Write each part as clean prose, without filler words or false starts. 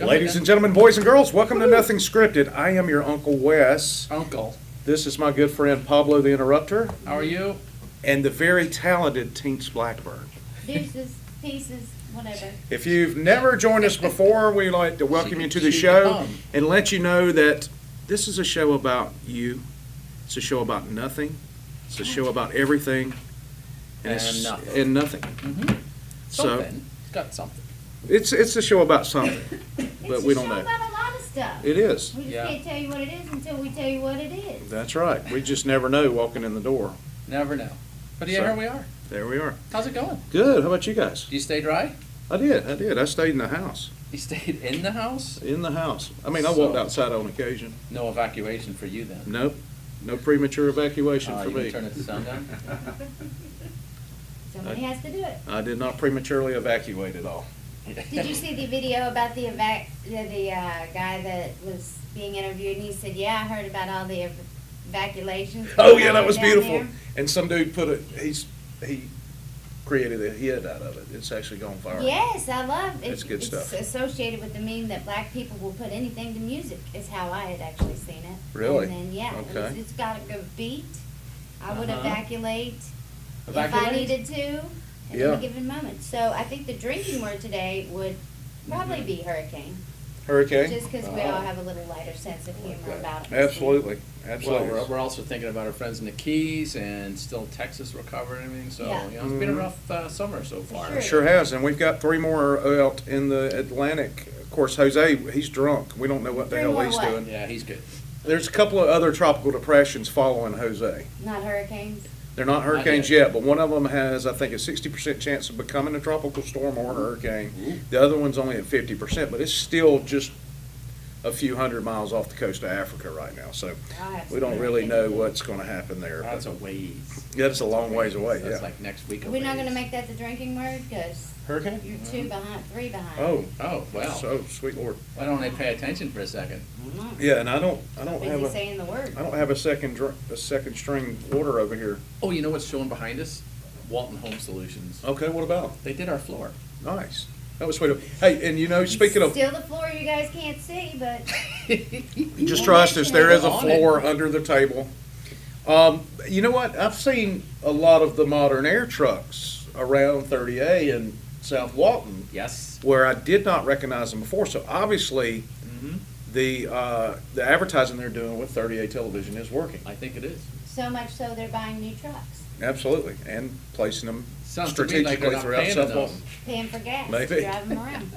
Ladies and gentlemen, boys and girls, welcome to Nothing Scripted. I am your Uncle Wes. Uncle. This is my good friend Pablo the Interrupter. How are you? And the very talented Tinks Blackburn. Deuces, pieces, whatever. If you've never joined us before, we'd like to welcome you to the show and let you know that this is a show about you. It's a show about nothing. It's a show about everything. And nothing. And nothing. Mm-hmm. So Something. It's got something. it's a show about something, but we don't It's a know. show about a lot of stuff. It is. We just Yeah. can't tell you what it is until we tell you what it is. That's right. We just never know walking in the door. Never know. But yeah, So- here we are. There we are. How's it going? Good. How about you guys? Do you stay dry? I did. I stayed in the house. You stayed in the house? In the house. I mean, I walked So- outside on occasion. No evacuation for you then? Nope. No premature evacuation for You can me. turn it to sundown? Somebody has to do it. I did not prematurely evacuate at all. Did you see the video about the guy that was being interviewed and he said, "Yeah, I heard about all the evacuations." Oh yeah, that was down beautiful. there." And some dude he created a hit out of it. It's actually gone viral. Yes, I love it. It's good stuff. It's associated with the meme that black people will put anything to music, is how I had actually seen it. Really? And then, yeah, Okay. it's got a good beat. I would Uh-huh. evacuate if I Evacuate? needed to at Yeah. any given moment. So I think the drinking word today would probably be hurricane, Hurricane? just because we all have a little lighter sense of humor about it. Absolutely. Well, Absolutely. we're also thinking about our friends in the Keys and still Texas recovering and everything, so, Yeah. you know, it's been a Mhm. rough summer so far. Sure. Sure has, and we've got 3 more out in the Atlantic. Of course, Jose, he's drunk. We don't know what the 3 hell more he's what? doing. Yeah, he's good. There's a couple of other tropical depressions following Jose. Not hurricanes. They're not hurricanes yet. yet, but one of them has, I think, a 60% chance of becoming a tropical storm or a hurricane. Ooh. The other one's only at 50%, but it's still just a few hundred miles off the coast of Africa right now. So I'll have we some don't really know hurricane. what's going to happen there. That's a But ways. yeah, it's a long ways away. That's Yeah. like next week. We're not going to make that the drinking word because Hurricane? you're 2 behind, 3 behind. Oh, Oh, well. so sweet Lord. Why don't they pay attention for a second? Yeah, and I don't Busy have saying the word. I don't have a second string order over here. Oh, you know what's showing behind us? Walton Home Solutions. Okay, what about? They did our floor. Nice. That was sweet. Hey, and you know, speaking of, Still the floor you guys can't see, but just trust us, there is a On floor it. under the table. You know what? I've seen a lot of the modern air trucks around 30A in South Walton Yes. where I did not recognize them before. So obviously, Mm-hmm. the advertising they're doing with 30A television is working. I think it is. so much so they're buying new trucks, Absolutely, and placing them Sounds to me like strategically they're not throughout paying South enough. Walton. paying for gas, Maybe. driving them around.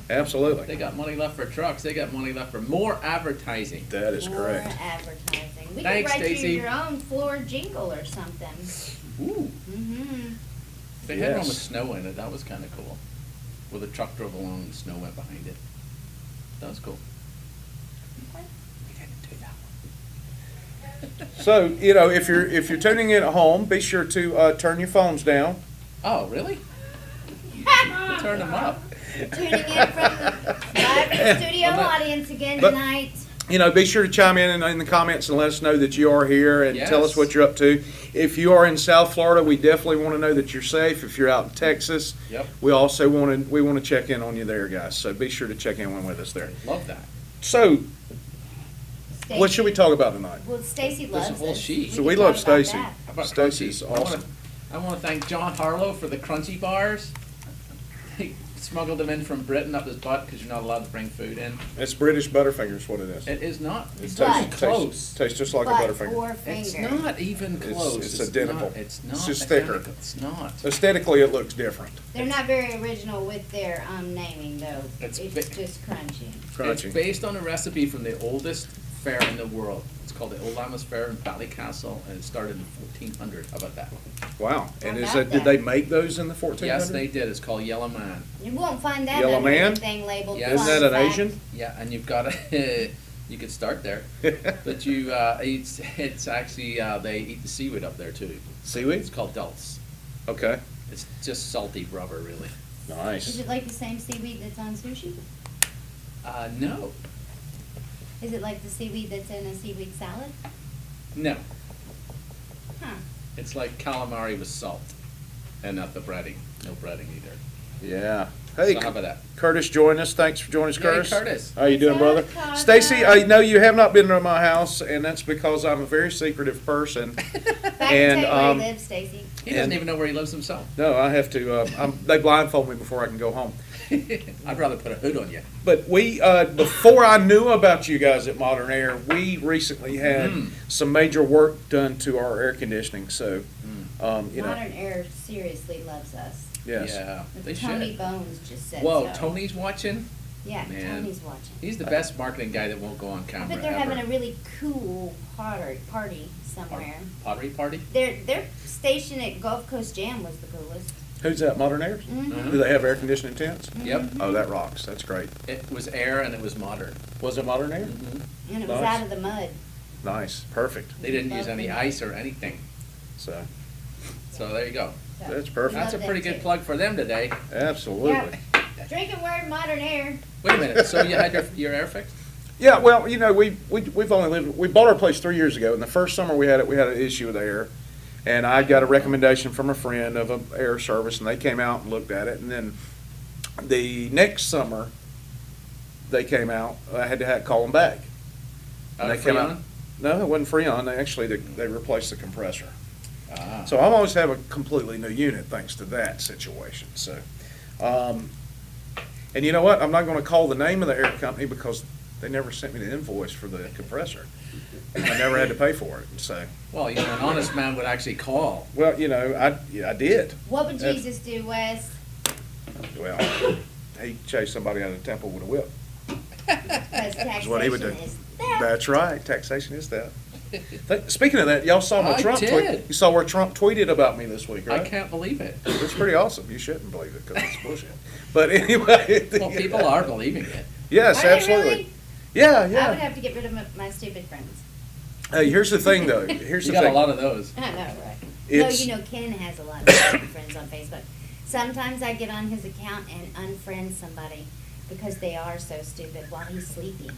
They Absolutely, got money left for trucks. They got money left for more advertising. that is More correct. advertising. We Thanks, could write Stacy. you your own floor jingle or something. Ooh. Mm-hmm. They had one Yes. with snow in it. That was kind of cool. Where the truck drove along and the snow went behind it. That was cool. We didn't do that one. So you know, if you're tuning in at home, be sure to turn your phones down. Oh, really? Turn them up. Tuning in from the live studio I'm not- audience again But- tonight. You know, be sure to chime in the comments and let us know that you are here and tell us Yes. what you're up to. If you are in South Florida, we definitely want to know that you're safe. If you're out in Texas, Yep. we also want to check in on you there, guys. So be sure to check in with us there. Love that. So, what Stacy- should we talk about tonight? Well, Stacy loves There's a whole us. sheet. So can we talk love about Stacy. that. How about Stacy's crunchies? awesome. I want to thank John Harlow for the crunchy bars. He smuggled them in from Britain up his butt because you're not allowed to bring food in. It's British Butterfingers, what it is. It is not. It's But- not close. Tastes just like a Butt Butterfinger. or It's finger. not even close. it's identical. Not, it's not. It's just thicker. identical. It's not. Aesthetically, it looks different. They're not very original with their naming though. It's It's big. just crunchy. Crunchy. It's based on a recipe from the oldest fair in the world. It's called the Old Lammas Fair in Ballycastle, and it started in 1400. How about that? Wow. And How is about did they that? make those in the 1400s? Yes, they did. It's called Yellow Man. You won't find that Yellow under man? anything labeled. Yes. Isn't fun that an fact. Asian? Yeah, and you've got to, you could start there. But it's actually, they eat the seaweed up there too. Seaweed? It's called dulse. Okay. It's just salty rubber, really. Is Nice. it like the same seaweed that's on sushi? No, Is it like the seaweed that's in a seaweed salad? no. Huh. It's like calamari with salt and not the breading. No breading either. Yeah. Hey, So how about that? Curtis joined us. Thanks for joining us, Yay, Curtis. Curtis. How you doing, brother? Curtis. Stacy, I know you have not been to my house, and that's because I'm a very secretive person. Back And, tell you where um, he lives, Stacy. He doesn't And- even know where he lives himself. No, I have to, they blindfold me before I can go home. I'd rather put a hood on you. But we, before I knew about you guys at Modern Air, we recently had some major work done to our air conditioning, so, you know, Modern Air seriously loves us. yes. Yeah, they Tony should. Bones just said Whoa, so. Tony's watching? Yeah, Man. Tony's watching. He's the best marketing guy that won't go on I camera bet they're ever. having a really cool party somewhere. Pottery party? Their station at Gulf Coast Jam was the coolest. Who's that, Modern Air? Mhm. Do they have air conditioning tents? Yep. Oh, that rocks, that's great. It was air and it was modern. Was it Modern Air? And it was Nice. out of the mud. Nice, perfect, They didn't use any ice or anything. so, So there you go. So, that's perfect. That's a love pretty them good too. plug for them today. Absolutely. Yeah. Drinking word, Modern Air. Wait a minute, so you had your air fixed? Yeah, well, you know, we've only lived, we bought our place 3 years ago, and the first summer we had it, we had an issue with air. And I got a recommendation from a friend of an air service, and they came out and looked at it, and then the next summer, they came out, I had to call them back. And they came out. Freon? No, it wasn't Freon, they replaced the compressor. Ah. So I'm always have a completely new unit thanks to that situation, so. And you know what, I'm not gonna call the name of the air company because they never sent me the invoice for the compressor. I never had to pay for it, so, Well, you know, an honest man would actually call. well, you know, I did. What would That's- Jesus do, Wes? Well, he chased somebody out of the temple with a whip. Because what he would taxation do. is theft. That's right, taxation is that. Speaking of that, y'all saw my I Trump tweet. did. You saw where Trump tweeted about me this week, I right? can't believe it. It's pretty awesome. You shouldn't believe it because it's bullshit. But anyway. Well, people are believing it. Yes, Are they absolutely. really? Yeah, I would yeah. have to get rid of my stupid friends. Hey, here's the thing, though. Here's You the got a thing. lot of those. I know, right? It's- No, you know Ken has a lot of stupid friends on Facebook. Sometimes I get on his account and unfriend somebody because they are so stupid while he's sleeping.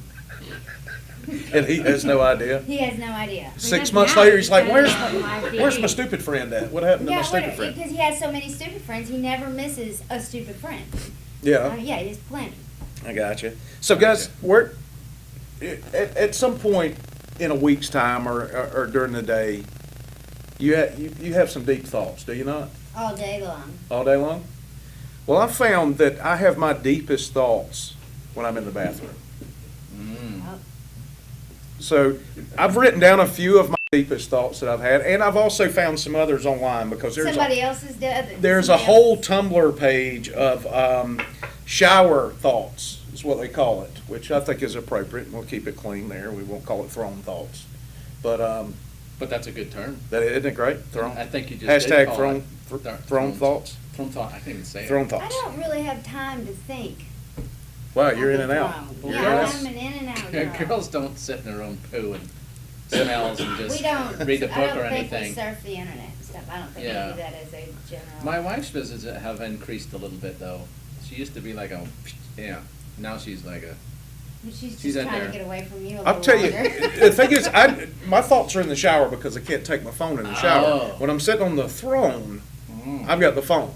And he has no idea. He has no idea. 6 Now months later, he's like, he's where's got my, my where's my feed." stupid friend at? What happened to my stupid friend? Because he has so many stupid friends, he never misses a stupid friend. Yeah, Yeah, he has plenty. I got you. So guys, we're, at some point in a week's time or during the day, you have some deep thoughts, do you not? All day long. All day long? Well, I found that I have my deepest thoughts when I'm in the bathroom. Oh, So I've written down a few of my deepest thoughts that I've had, and I've also found some others online because somebody else's there's a whole Tumblr page of shower thoughts, is what they call it, which I think is appropriate, and we'll keep it clean there. We won't call it throne thoughts. But But that's a good term. isn't it great? Throne. I think you just did Hashtag call throne, it. throne thoughts. Throne thought. I can't even say Throne it. I thoughts. don't really have time to think. Wow, you're on in the and out. throne. Well, Yeah, girls- I'm an in and out girl. Girls don't sit in their own poo and smells and just We don't. read the I book don't or think we anything. surf the internet and stuff. I don't think Yeah. we do that as a general. My wife's visits have increased a little bit though. She used to be like a, yeah. Now she's like a, She's she's just in trying there. to get away from you a I'll little tell you, longer. the thing is, my thoughts are in the shower because I can't take my phone in the shower. Oh. When I'm sitting on the throne, I've got the phone.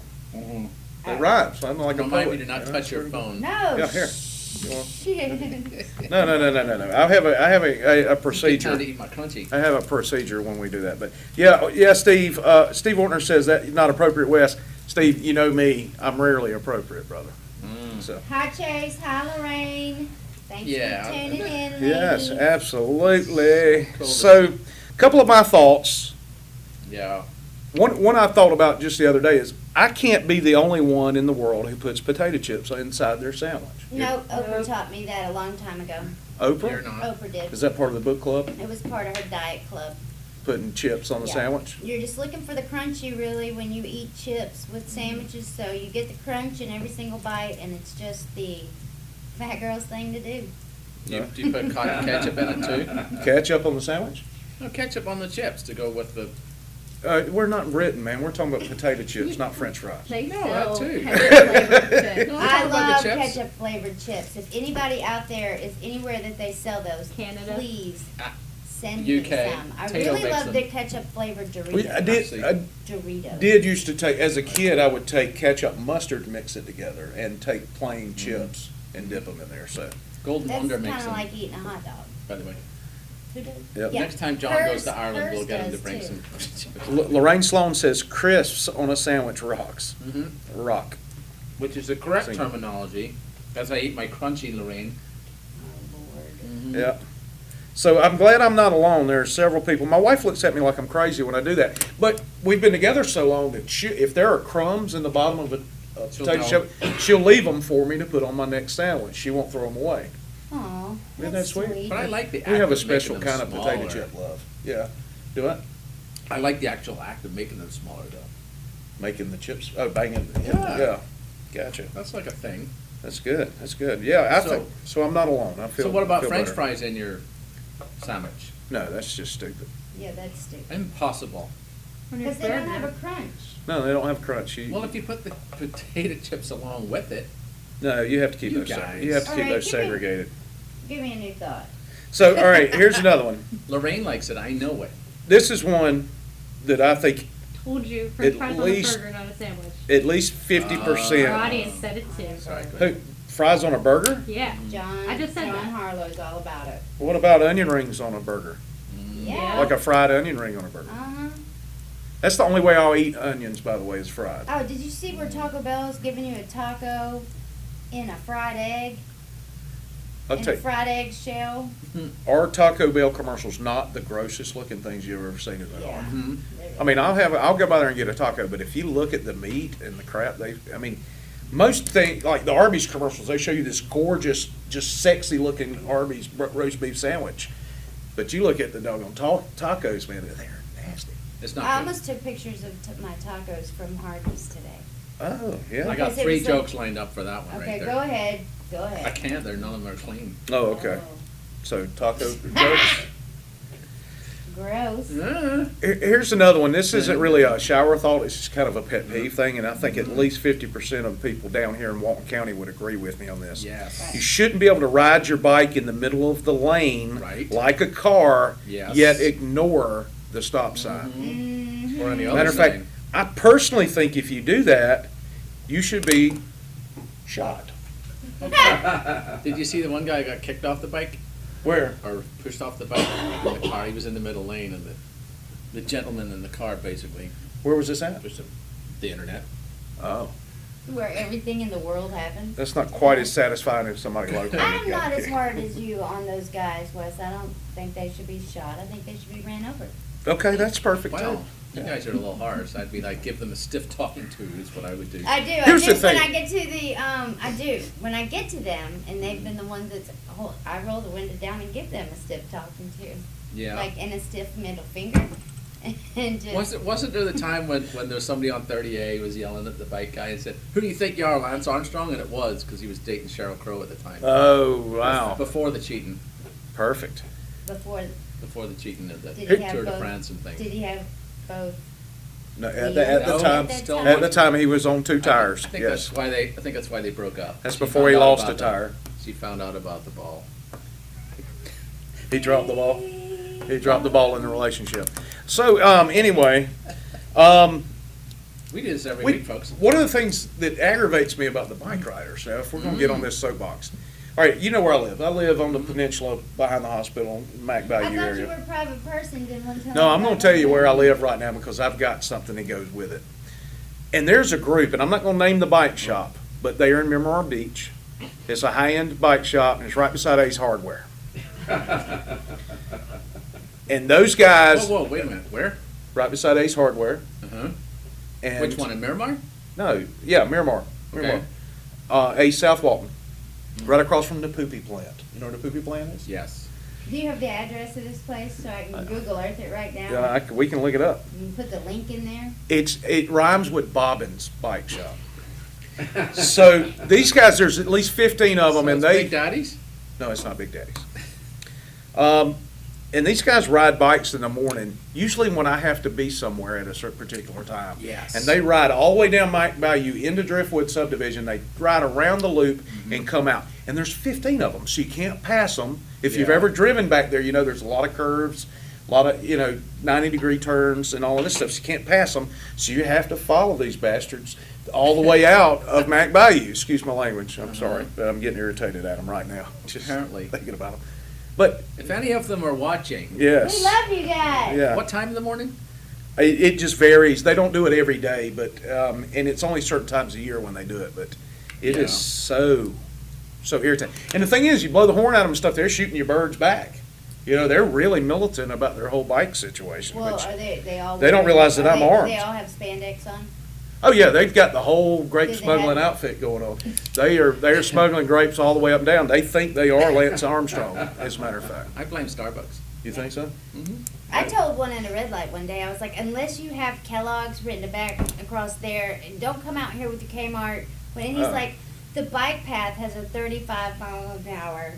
It rhymes. I'm like a remind poet. me to not you know? touch your phone. No. Yeah, here. You want- Shit. No. I have a procedure. Time to eat my crunchy. I have a procedure when we do that, but yeah, Steve, Steve Ortner says that not appropriate, Wes. Steve, you know me, I'm rarely appropriate, brother. So, Hi Chase, hi Lorraine. Thanks Yeah. for tuning in, yes, ladies. absolutely. Cool. So, a couple of my thoughts. Yeah. One I thought about just the other day is I can't be the only one in the world who puts potato chips inside their sandwich. No, Oprah taught me that a long time ago. You're Oprah? not. Oprah did. Is that part of the book club? It was part of her diet club. Putting chips on the Yeah. sandwich? You're just looking for the crunchy really when you eat chips with sandwiches, so you get the crunch in every single bite, and it's just the fat girl's thing to do. Do you put cotton ketchup in it too? Ketchup on the sandwich? No, ketchup on the chips to go with the. We're not written, man. We're talking about potato chips, not French fries. They No, that sell too. ketchup-flavored chips. No, I'm I talking about love the chips. ketchup flavored chips. If anybody out there is anywhere that they sell those, Canada? please send me UK, some. I Tato really makes love them. the ketchup flavored We, I Doritos. did Doritos. used to take, as a kid, I would take ketchup, mustard, mix it together, and take plain chips and dip them in there, so. Golden That's Wonder kind makes of them, like eating a hot dog. by the way. Who does? Yep. Yeah. Next time John goes to Ireland, we'll get him to Hers bring does, some. too. Lorraine Sloan says crisps on a sandwich rocks. Mhm. Rock. Which is the correct Single. terminology, as I eat my crunchy, Lorraine. Oh, Lord. Mhm. Yeah. So I'm glad I'm not alone. There are several people. My wife looks at me like I'm crazy when I do that. But we've been together so long that if there are crumbs in the bottom of a She'll potato know. chip, she'll leave them for me to put on my next sandwich. She won't throw them away. Aw, Isn't that that's sweet? sweet. But I like the act We have a of making special them kind of potato smaller. chip love. Yeah. Do it? I like the actual act of making them smaller though. Making the chips, oh, banging. Yeah. Gotcha. That's like a thing. That's good. That's good. Yeah, I So- think, so I'm not alone. I feel. So what about feel French better. fries in your sandwich? No, that's just stupid. Yeah, that's stupid. Impossible. Because they don't have a crunch. No, they don't have crunch. Well, if you put the potato chips along with it, No, you have to keep You those. guys. You have to All keep right, those give me- segregated. Give me a new thought. So, all right, here's another one. Lorraine likes it, I know it. This is one that I think Told you, French At fries on a least- burger, not a sandwich. at least 50%. Our audience said it too. Sorry, go Who, ahead. fries on a burger? Yeah. John, I just said John that. Harlow's all about it. What about onion rings on a burger? Yeah. Like a fried onion ring on a burger? Uh-huh. That's the only way I'll eat onions, by the way, is fried. Oh, did you see where Taco Bell's giving you a taco in a fried egg? I'll In a take, fried egg shell? our Taco Bell commercials not the grossest looking things you've ever seen in their Yeah. life. Mhm. I mean, I'll go by there and get a taco, but if you look at the meat and the crap, I mean, most things, like the Arby's commercials, they show you this gorgeous, just sexy looking Arby's roast beef sandwich. But you look at the doggone tacos, man, they're nasty. It's I not good. almost took pictures of my tacos from Hardee's today. Oh, I yeah. got Because it 3 was like- jokes lined up for that one Okay, right go there. ahead, go ahead. I can't, none of them are clean. Oh, okay. So taco jokes. Gross. Here's another one. This isn't really a shower thought. It's just kind of a pet peeve thing, and I think at least 50% of the people down here in Walton County would agree with me on this. Yes. You shouldn't be able to ride your bike in the middle of the lane Right. like a car, Yes. yet ignore the stop sign. Mhm. Or on the other Matter of fact, side. I personally think if you do that, you should be shot. Did you see the one guy got kicked off the bike? Where? Or pushed off the bike in the car? He was in the middle lane and the gentleman in the car basically Where was this at? pushed him. The internet. Oh, Where everything in the world happens. that's not quite as satisfying as somebody locally. I'm not as hard as you on those guys, Wes. I don't think they should be shot. I think they should be ran over. Okay, that's perfect too. Well, you guys are a little harsh. I'd be like, give them a stiff talking to is what I would do. I do. Here's I the do when thing. I get to the I do when I get to them, and they've been the ones that's. I roll the window down and give them a stiff talking to, Yeah. like and a stiff middle finger, and just. Wasn't there the time when there was somebody on 30A was yelling at the bike guy and said, "Who do you think you are, Lance Armstrong?" And it was because he was dating Sheryl Crow at the time. Oh, wow. Before the cheating, Perfect. Before, before the cheating of the did he have Tour de both? France and things. Did he have both? No, wheels at the No, time, still at the time, he was on 2 tires, I think yes. that's why they broke up. That's She before found he out lost about a tire. She found out about the ball. He dropped the ball. He dropped the ball in the relationship. So, anyway, We do this every we, week, folks. one of the things that aggravates me about the bike riders, now, if we're gonna get on this soapbox. All right, you know where I live. I live on the peninsula behind the hospital, in Mac I Bayou thought area. you were a private person. Didn't want to tell No, me I'm gonna about tell you it. where I live right now because I've got something that goes with it. And there's a group, and I'm not gonna name the bike shop, but they are in Miramar Beach. It's a high-end bike shop, and it's right beside Ace Hardware. And those guys, Whoa, wait a minute. Where? right beside Ace Hardware, Uh-huh. and. Which one, in Miramar? No, yeah, Miramar. Okay. Ace South Walton, right across from the Poopy plant. You know where the Poopy plant is? Yes. Do you have the address of this place so I can Google Earth it right now? Yeah, we can look it up. You can put the link in there. It rhymes with Bobbin's Bike Shop. So these guys, there's at least 15 of them, So and it's they. Big Daddy's? No, it's not Big Daddy's. And these guys ride bikes in the morning, usually when I have to be somewhere at a certain particular time. Yes. And they ride all the way down Mike Bayou into Driftwood subdivision. They ride around the loop and come out. And there's 15 of them, so you can't pass them. If you've Yeah. ever driven back there, you know there's a lot of curves, a lot of, 90-degree turns and all of this stuff, so you can't pass them. So you have to follow these bastards all the way out of Mac Bayou. Excuse my language, I'm sorry, but I'm getting irritated at them right now. Just Apparently. thinking about them. But, If any of them are watching, yes. We love you guys. Yeah. what time in the morning? It just varies. They don't do it every day, but, and it's only certain times a year when they do it, but it Yeah. is so irritating. And the thing is, you blow the horn at them and stuff, they're shooting your birds back. They're really militant about their whole bike situation, Well, which, are they all? They don't realize that I'm armed. They all have spandex on? oh yeah, they've got the whole grape Do they smuggling have- outfit going on. They're smuggling grapes all the way up and down. They think they are Lance Armstrong, as a matter of fact. I blame Starbucks. You think so? I told one at a red light one day, I was like, unless you have Kellogg's written back across there, don't come out here with your Kmart. And he's Oh. like, the bike path has a 35 mile an hour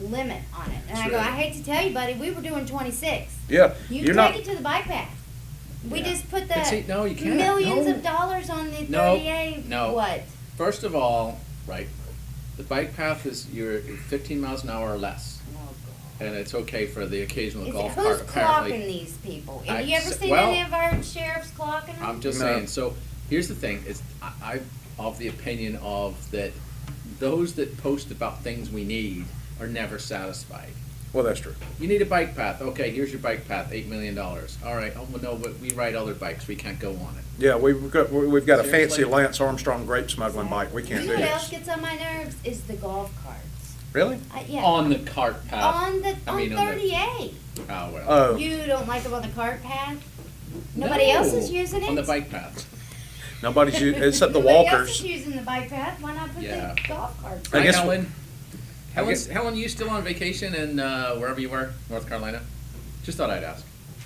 limit on it. And I go, Sure. I hate to tell you, buddy, we were doing 26. Yeah. You You're take not, it to the bike path. We Yeah. just put But see, the no, you can't. millions No. of dollars on the No, 38. no. What? First of all, right, the bike path is you're 15 miles an hour or less, and it's okay for the occasional Is it, golf who's cart. Apparently, clocking these people? I Have you ever s- seen well, any of our sheriffs clocking them? I'm just No. saying. So here's the thing: is I'm of the opinion of that those that post about things we need are never satisfied. well, that's true. You need a bike path. Okay, here's your bike path, $8 million. All right. Oh, well, no, but we ride other bikes. We can't go on it. Yeah, we've got a fancy Seriously? Lance Armstrong grape smuggling bike. We can't You do know what else this. gets on my nerves is the golf carts. Really? Yeah. On the cart path. On the I mean, on the- 38. Oh, well. Oh, You don't like them on the cart path? Nobody else is No, using it? On the bike path. nobody's except the Nobody else walkers. is using the bike path. Why not put Yeah. the golf carts? I Right, guess- Helen? I guess- Helen, you still on vacation in wherever you were, North Carolina? Just thought I'd ask.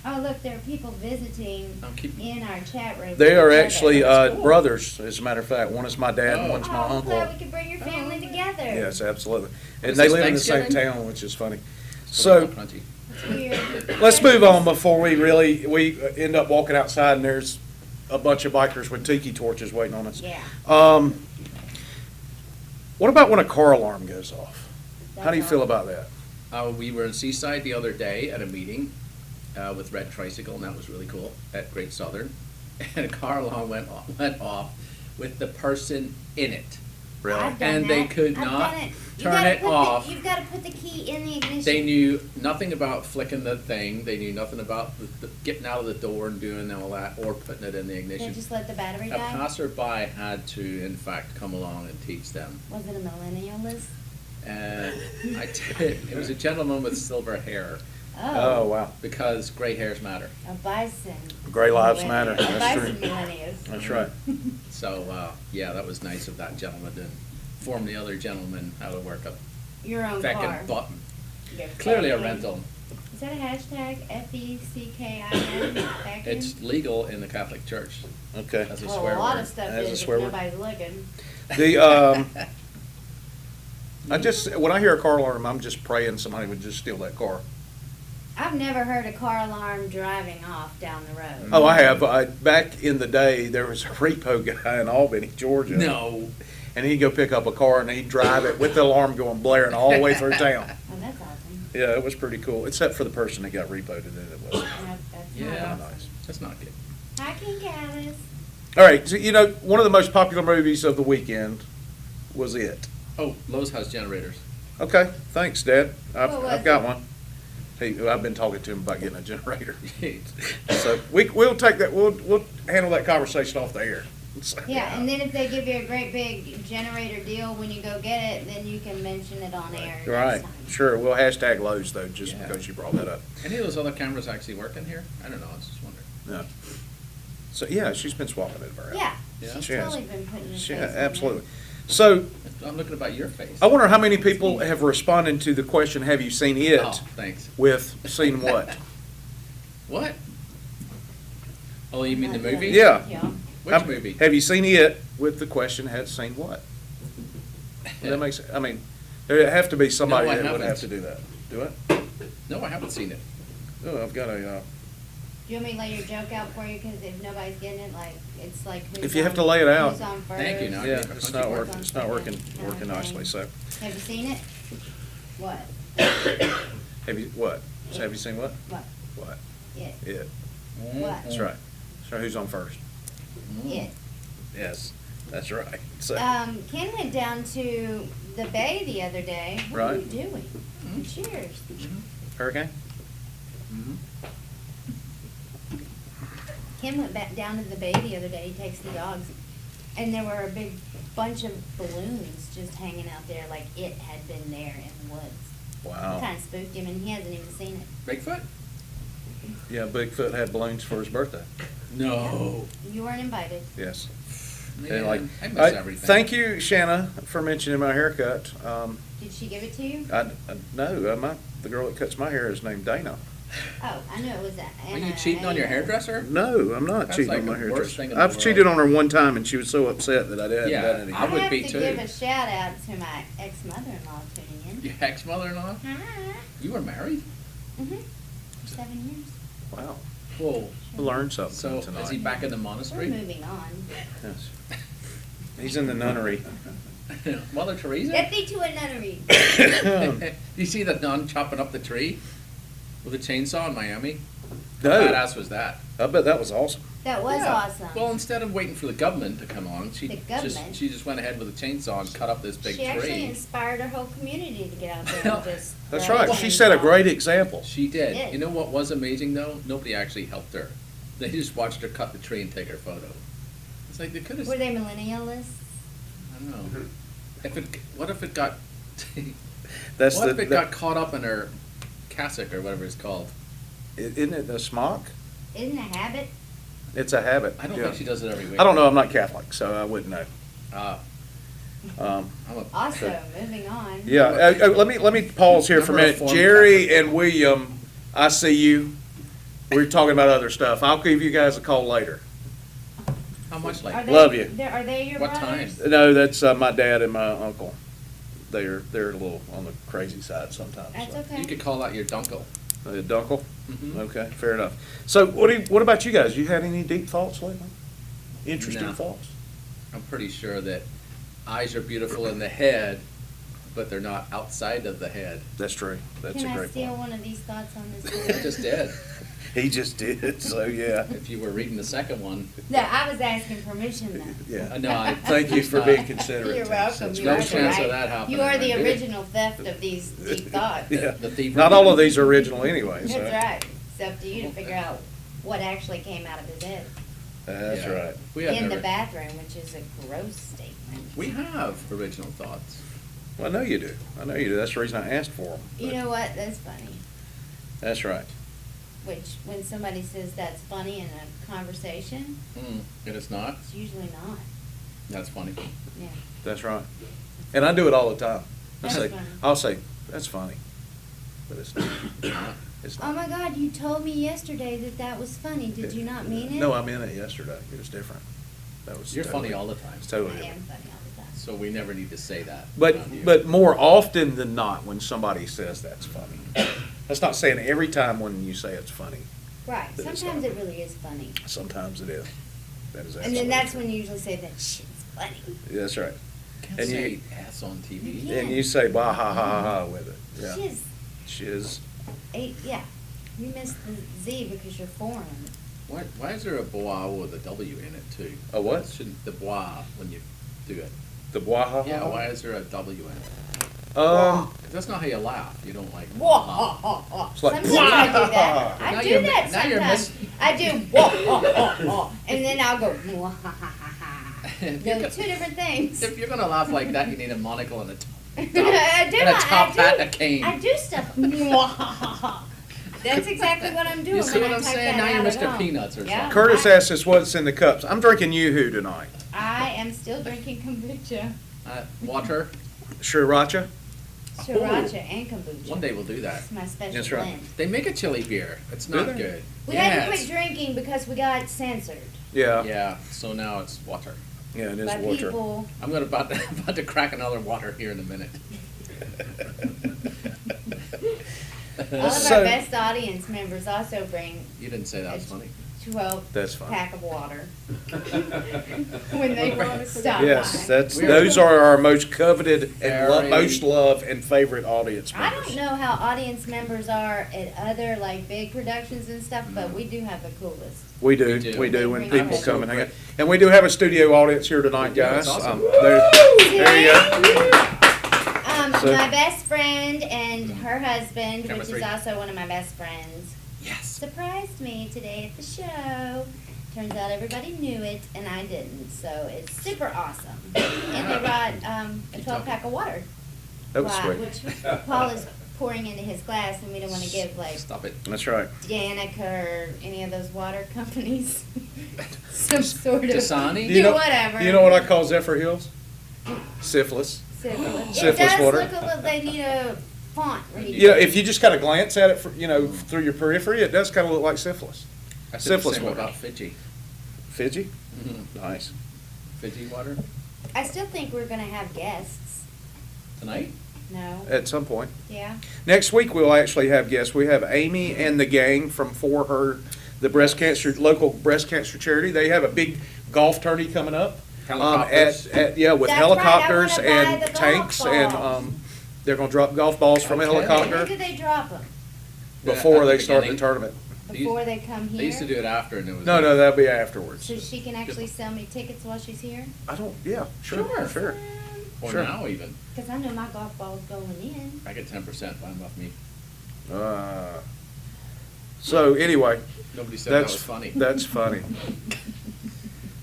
Oh, look, there are people visiting I'm keeping. in our chat room. They are together. actually That's cool. brothers, as a matter of fact. One is my dad, and Oh. one's my Oh, uncle. glad we could bring your family together. Yes, absolutely. And Is they this live in the same Thanksgiving? town, which is funny. So So, crunchy. It's weird. let's move on before we end up walking outside and there's a bunch of bikers with tiki torches waiting on us. Yeah. What about when a car alarm goes off? How do you That's feel all. about that? We were in Seaside the other day at a meeting with Red Tricycle, and that was really cool, at Great Southern. And a car alarm went off with the person in it. Really? I've done And they that. could I've not done it. You turn gotta it put off. You've got to put the key in the ignition. They knew nothing about flicking the thing. They knew nothing about the getting out of the door and doing all that, or putting it in the They ignition. just let the battery A die. passerby had to, in fact, come along and teach them. Was it a millennial, Liz? And I did. It was a gentleman with silver hair, Oh, wow. because gray hairs matter. A bison. Gray lives millennial. matter. A That's bison true. millennials. That's right. So, yeah, that was nice of that gentleman to inform the other gentleman how to work a Your own car. feckin' button. Your Clearly a family. rental. Is that a hashtag? FECKIN? Feckin'? It's legal in the Catholic Church Okay. as a Well, swear a lot word. of stuff As a is if swear word. nobody's looking. When I hear a car alarm, I'm just praying somebody would just steal that car. I've never heard a car alarm driving off down the road. Oh, I have. Back in the day, there was a repo guy in Albany, Georgia. No. And he'd go pick up a car and he'd drive it with the alarm going blaring all the way through town. Oh, that's awesome. Yeah, it was pretty cool, except for the person that got repoed and then it was That's Yeah. not nice. awesome. That's not good. Hi, King Alice. All right, so, one of the most popular movies of the weekend was It. Oh, Lowe's has generators. Okay, thanks, Dad. What was I've got it? one. I've been talking to him about getting a generator. So we'll take that, we'll handle that conversation off the air. So, Yeah, and then if they give you a great big generator deal when you go get it, then you can mention it on air next Right, time. sure, we'll hashtag Lowe's though, just Yeah. because you brought that up. Any of those other cameras actually working here? I don't know, I was just wondering. Yeah. So, yeah, she's been swapping it around. Yeah, Yeah. she's She has. totally been putting her She, face on there. absolutely. So, I'm looking about your face. I wonder how many people have responded to the question, have you seen It? Oh, thanks. With seen what? What? Oh, you mean the movie? Yeah. Which movie? Have you seen It with the question, has seen what? That makes, there have to be somebody No, I that would have haven't. to do that. Do it? No, I haven't seen it. Oh, I've got a, Do you want me to lay your joke out for you? Because if nobody's getting it, like, it's like who's If you have on- to lay it out. Who's on first? Thank you, no, yeah, Country it's not Club. working, it's not working, working nicely, so. Have you seen it? What? Have you, what? So have you seen what? What? What? It. It. What? That's right. So who's on first? It. Yes, that's right. So, Ken went down to the bay the other day. What are you Right. doing? Cheers. Hurricane? Ken went back down to the bay the other day. He takes the dogs, and there were a big bunch of balloons just hanging out there, like it had been there in the woods. Wow. Kind of spooked him, and he hasn't even seen it. Bigfoot? Yeah, Bigfoot had balloons for his birthday. No. You weren't invited. Yes. Man, And like, I miss everything. thank you, Shanna, for mentioning my haircut. Did she give it to you? No, the girl that cuts my hair is named Dana. Oh, I knew it was that. Are you cheating on your hairdresser? No, I'm not That's cheating like on my the hairdresser. worst thing in the I've world. cheated on her one time, and she was so upset that I hadn't Yeah, done it I again. would have be to too. give a shout out to my ex-mother-in-law tuning in. Your ex-mother-in-law? Hi. You were married? Mhm. For 7 years. Wow, Whoa. we learned something So, tonight. is he back in the We're monastery? moving on. Yes. He's in the nunnery. Mother Teresa? Get thee to a nunnery. Do you see the nun chopping up the tree with a chainsaw in Miami? How No, badass was that? I bet that was awesome. That was Yeah. awesome. Well, instead of waiting for the government to come along, The government? she just went ahead with a chainsaw and cut up this big She actually tree. inspired her whole community to get out there and just. That's throw right. a She set a chainsaw. great example. She did. She did. You know what was amazing though? Nobody actually helped her. They just watched her cut the tree and take her photo. It's like they could have. Were they millennialists? I don't know. What if it got? That's what if it got that, caught up in her cassock or whatever it's called? isn't it the smock? Isn't it a habit? It's a habit. I don't yeah. think she does it every week. I don't know. I'm not Catholic, so I wouldn't know. Ah, Um, I'm a. Also, moving on. yeah. Let me pause here for a Remember a minute. former Jerry Catholic? and William, I see you. We're talking about other stuff. I'll give you guys a call later. How much Are like? they, Love you. Are they your What time? brothers? No, that's my dad and my uncle. They're a little on the crazy side sometimes. That's so. okay. You could call out your dunkle. Dunkel? Mhm. Okay, fair enough. So what about you guys? You had any deep thoughts lately? Interesting No. thoughts? I'm pretty sure that eyes are beautiful in the head, but they're not outside of the head. That's true. That's Can a I great steal point. one of these thoughts on this? I board? just did. He just did, so yeah. If you were reading the second one. No, I was asking permission though. Yeah. No, I. Thank you for being considerate. You're welcome. That's You no are great. the chance of right- that happening, You are the right? original theft of these deep thoughts. Yeah. The thief. Not all of these are original anyway, so. That's right. It's up to you to figure out what actually came out of his head. That's Yeah. right. We have In the never- bathroom, which is a gross statement. We have original thoughts. Well, I know you do. I know you do. That's the reason I asked for them. You know what? That's funny. That's right. Which, when somebody says that's funny in a conversation, And it's not? it's usually not. That's funny. Yeah. That's right. And I do it all the time. That's funny. I'll say, that's funny. But it's not. It's Oh not. my God, you told me yesterday that that was funny. Did you not mean it? No, I meant it yesterday. It was different. That was You're totally- funny all the time. It's I totally am different. funny all the time. So we never need to say that. But, around you. but more often than not, when somebody says that's funny. That's not saying every time when you say it's funny. Right. That it's Sometimes not. it really is funny. Sometimes it is. That is And absolutely then that's true. when you usually say that shit's funny. That's right. Can't and say you- ass on You TV. can't. And you say bah ha ha ha ha with it. Yeah. Shiz. Shiz. Yeah. You missed the Z because you're foreign. Why is there a bois with a W in it too? A what? Shouldn't the bois when you do it? The blah ha ha. Yeah, ha? why is there a W in it? That's not how you laugh. You don't like. Wah, ha, ha, ha. It's like, Sometimes I do that. Now I do you're- that now you're sometimes. I do wah, ha, ha, ha, and then I'll go wah, ha, ha, ha, ha. If They're you're two different things. If you're gonna laugh like that, you need a monocle and a top. I do and a my- top I do- hat and a cane. I do stuff. Mwah, ha, ha, ha. That's exactly what I'm doing. You see when what I I'm type saying? that Now you're out at Mr. home. Peanuts or Yeah. something. Curtis asked us what's in the cups. I'm drinking Yoo-Hoo tonight. I am still drinking kombucha, Water. Sriracha. sriracha, and kombucha. One day we'll do that. It's my special That's right. blend. They make a chili beer. It's Do not they? good. We had to Yes. quit drinking because we got censored Yeah. Yeah. So now it's water. Yeah, it is by water. people. I'm about to crack another water here in a minute. All of So- our best audience members also bring You didn't say that was funny. 12 That's fine. pack of water when they stop Yes, by. those are our most coveted and Very- most loved and favorite audience I members. don't know how audience members are at other like big productions and stuff, but we do have the coolest. We do, We do. we do, when Bring people it. come and hang out. And we do have a studio audience here tonight, We do, guys. that's awesome. There you go. So- My best friend and her husband, Camera which three. is also one of my best friends, Yes. surprised me today at the show. Turns out everybody knew it and I didn't, so it's super awesome. And they brought a 12-pack of water. That was Wow, sweet. Which Paul is pouring into his glass, and we don't want to give like Stop it. That's right. Danica or any of those water companies some sort of Dasani? Do whatever. You know what I call Zephyr Hills? Syphilis. Syphilis. It Syphilis does water. look a little. They need a font. When you You know, do it. if you just kind of glance at it, through your periphery, it does kind of look like syphilis. I said the Syphilis same water. about Fiji. Fiji? Mhm. Nice. Fiji water I still think we're gonna have guests. tonight? No. At some point. Yeah. Next week, we'll actually have guests. We have Amy and the gang from For Her, the breast cancer, local breast cancer charity. They have a big golf tourney coming up. Helicopters. Yeah, with That's right, I helicopters wanna buy and the golf tanks and, balls. they're gonna drop golf balls from a Okay. When helicopter do they drop them? before At they the start the beginning. tournament. They used- Before they come here? They used to do it after and it was. No, no, that'll be afterwards. So she can actually sell me tickets while she's here? Yeah, sure, Sure. sure. Or Sure. now even. Because I know my golf ball's going in. I get 10%, buy them off me. So anyway, Nobody said that that's was funny. That's funny.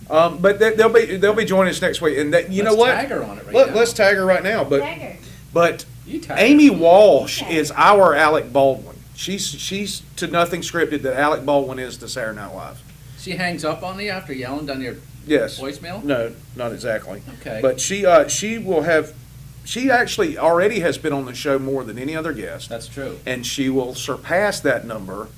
But they'll be joining us next week, and that, you know Let's what? tag her on it right now. Let's tag her right now. Tagger. But You tag her. Amy Walsh Okay. is our Alec Baldwin. She's to nothing scripted that Alec Baldwin is to Saturday Night Live. She hangs up on you after yelling down your Yes. voicemail? No, not exactly. Okay. But she will have. She actually already has been on the show more than any other guest, That's true. and she will surpass that number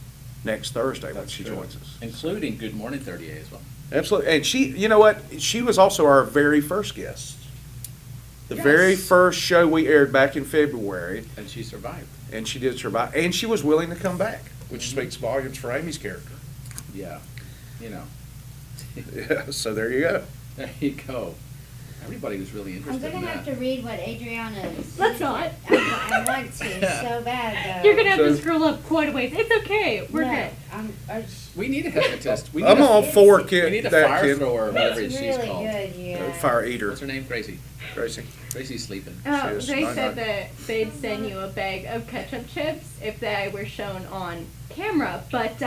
next Thursday when That's she true. joins us. Including Good Morning 38 as well. Absolutely. And she, you know what? She was also our very first guest. The very Yes. first show we aired back in February, And she survived. and she did survive. And she was willing to come back, which Mhm. speaks volumes for Amy's character. Yeah. You know. Yeah, so there you go. There you go. Everybody was really I'm interested in gonna that. have to read what Adriana's. Let's not. I want to so bad though. You're gonna have to So- scroll up quite a ways. It's okay. We're No, good. We need a hypnotist. We need I'm a, all for we kid. need a that fire kid. thrower or whatever It's she's really called. good, yeah. Fire eater. What's her name? Gracie. Gracie. Gracie's sleeping. Oh, Cheers. they Night, said night. that they'd send you a bag of ketchup chips if they were shown on camera, but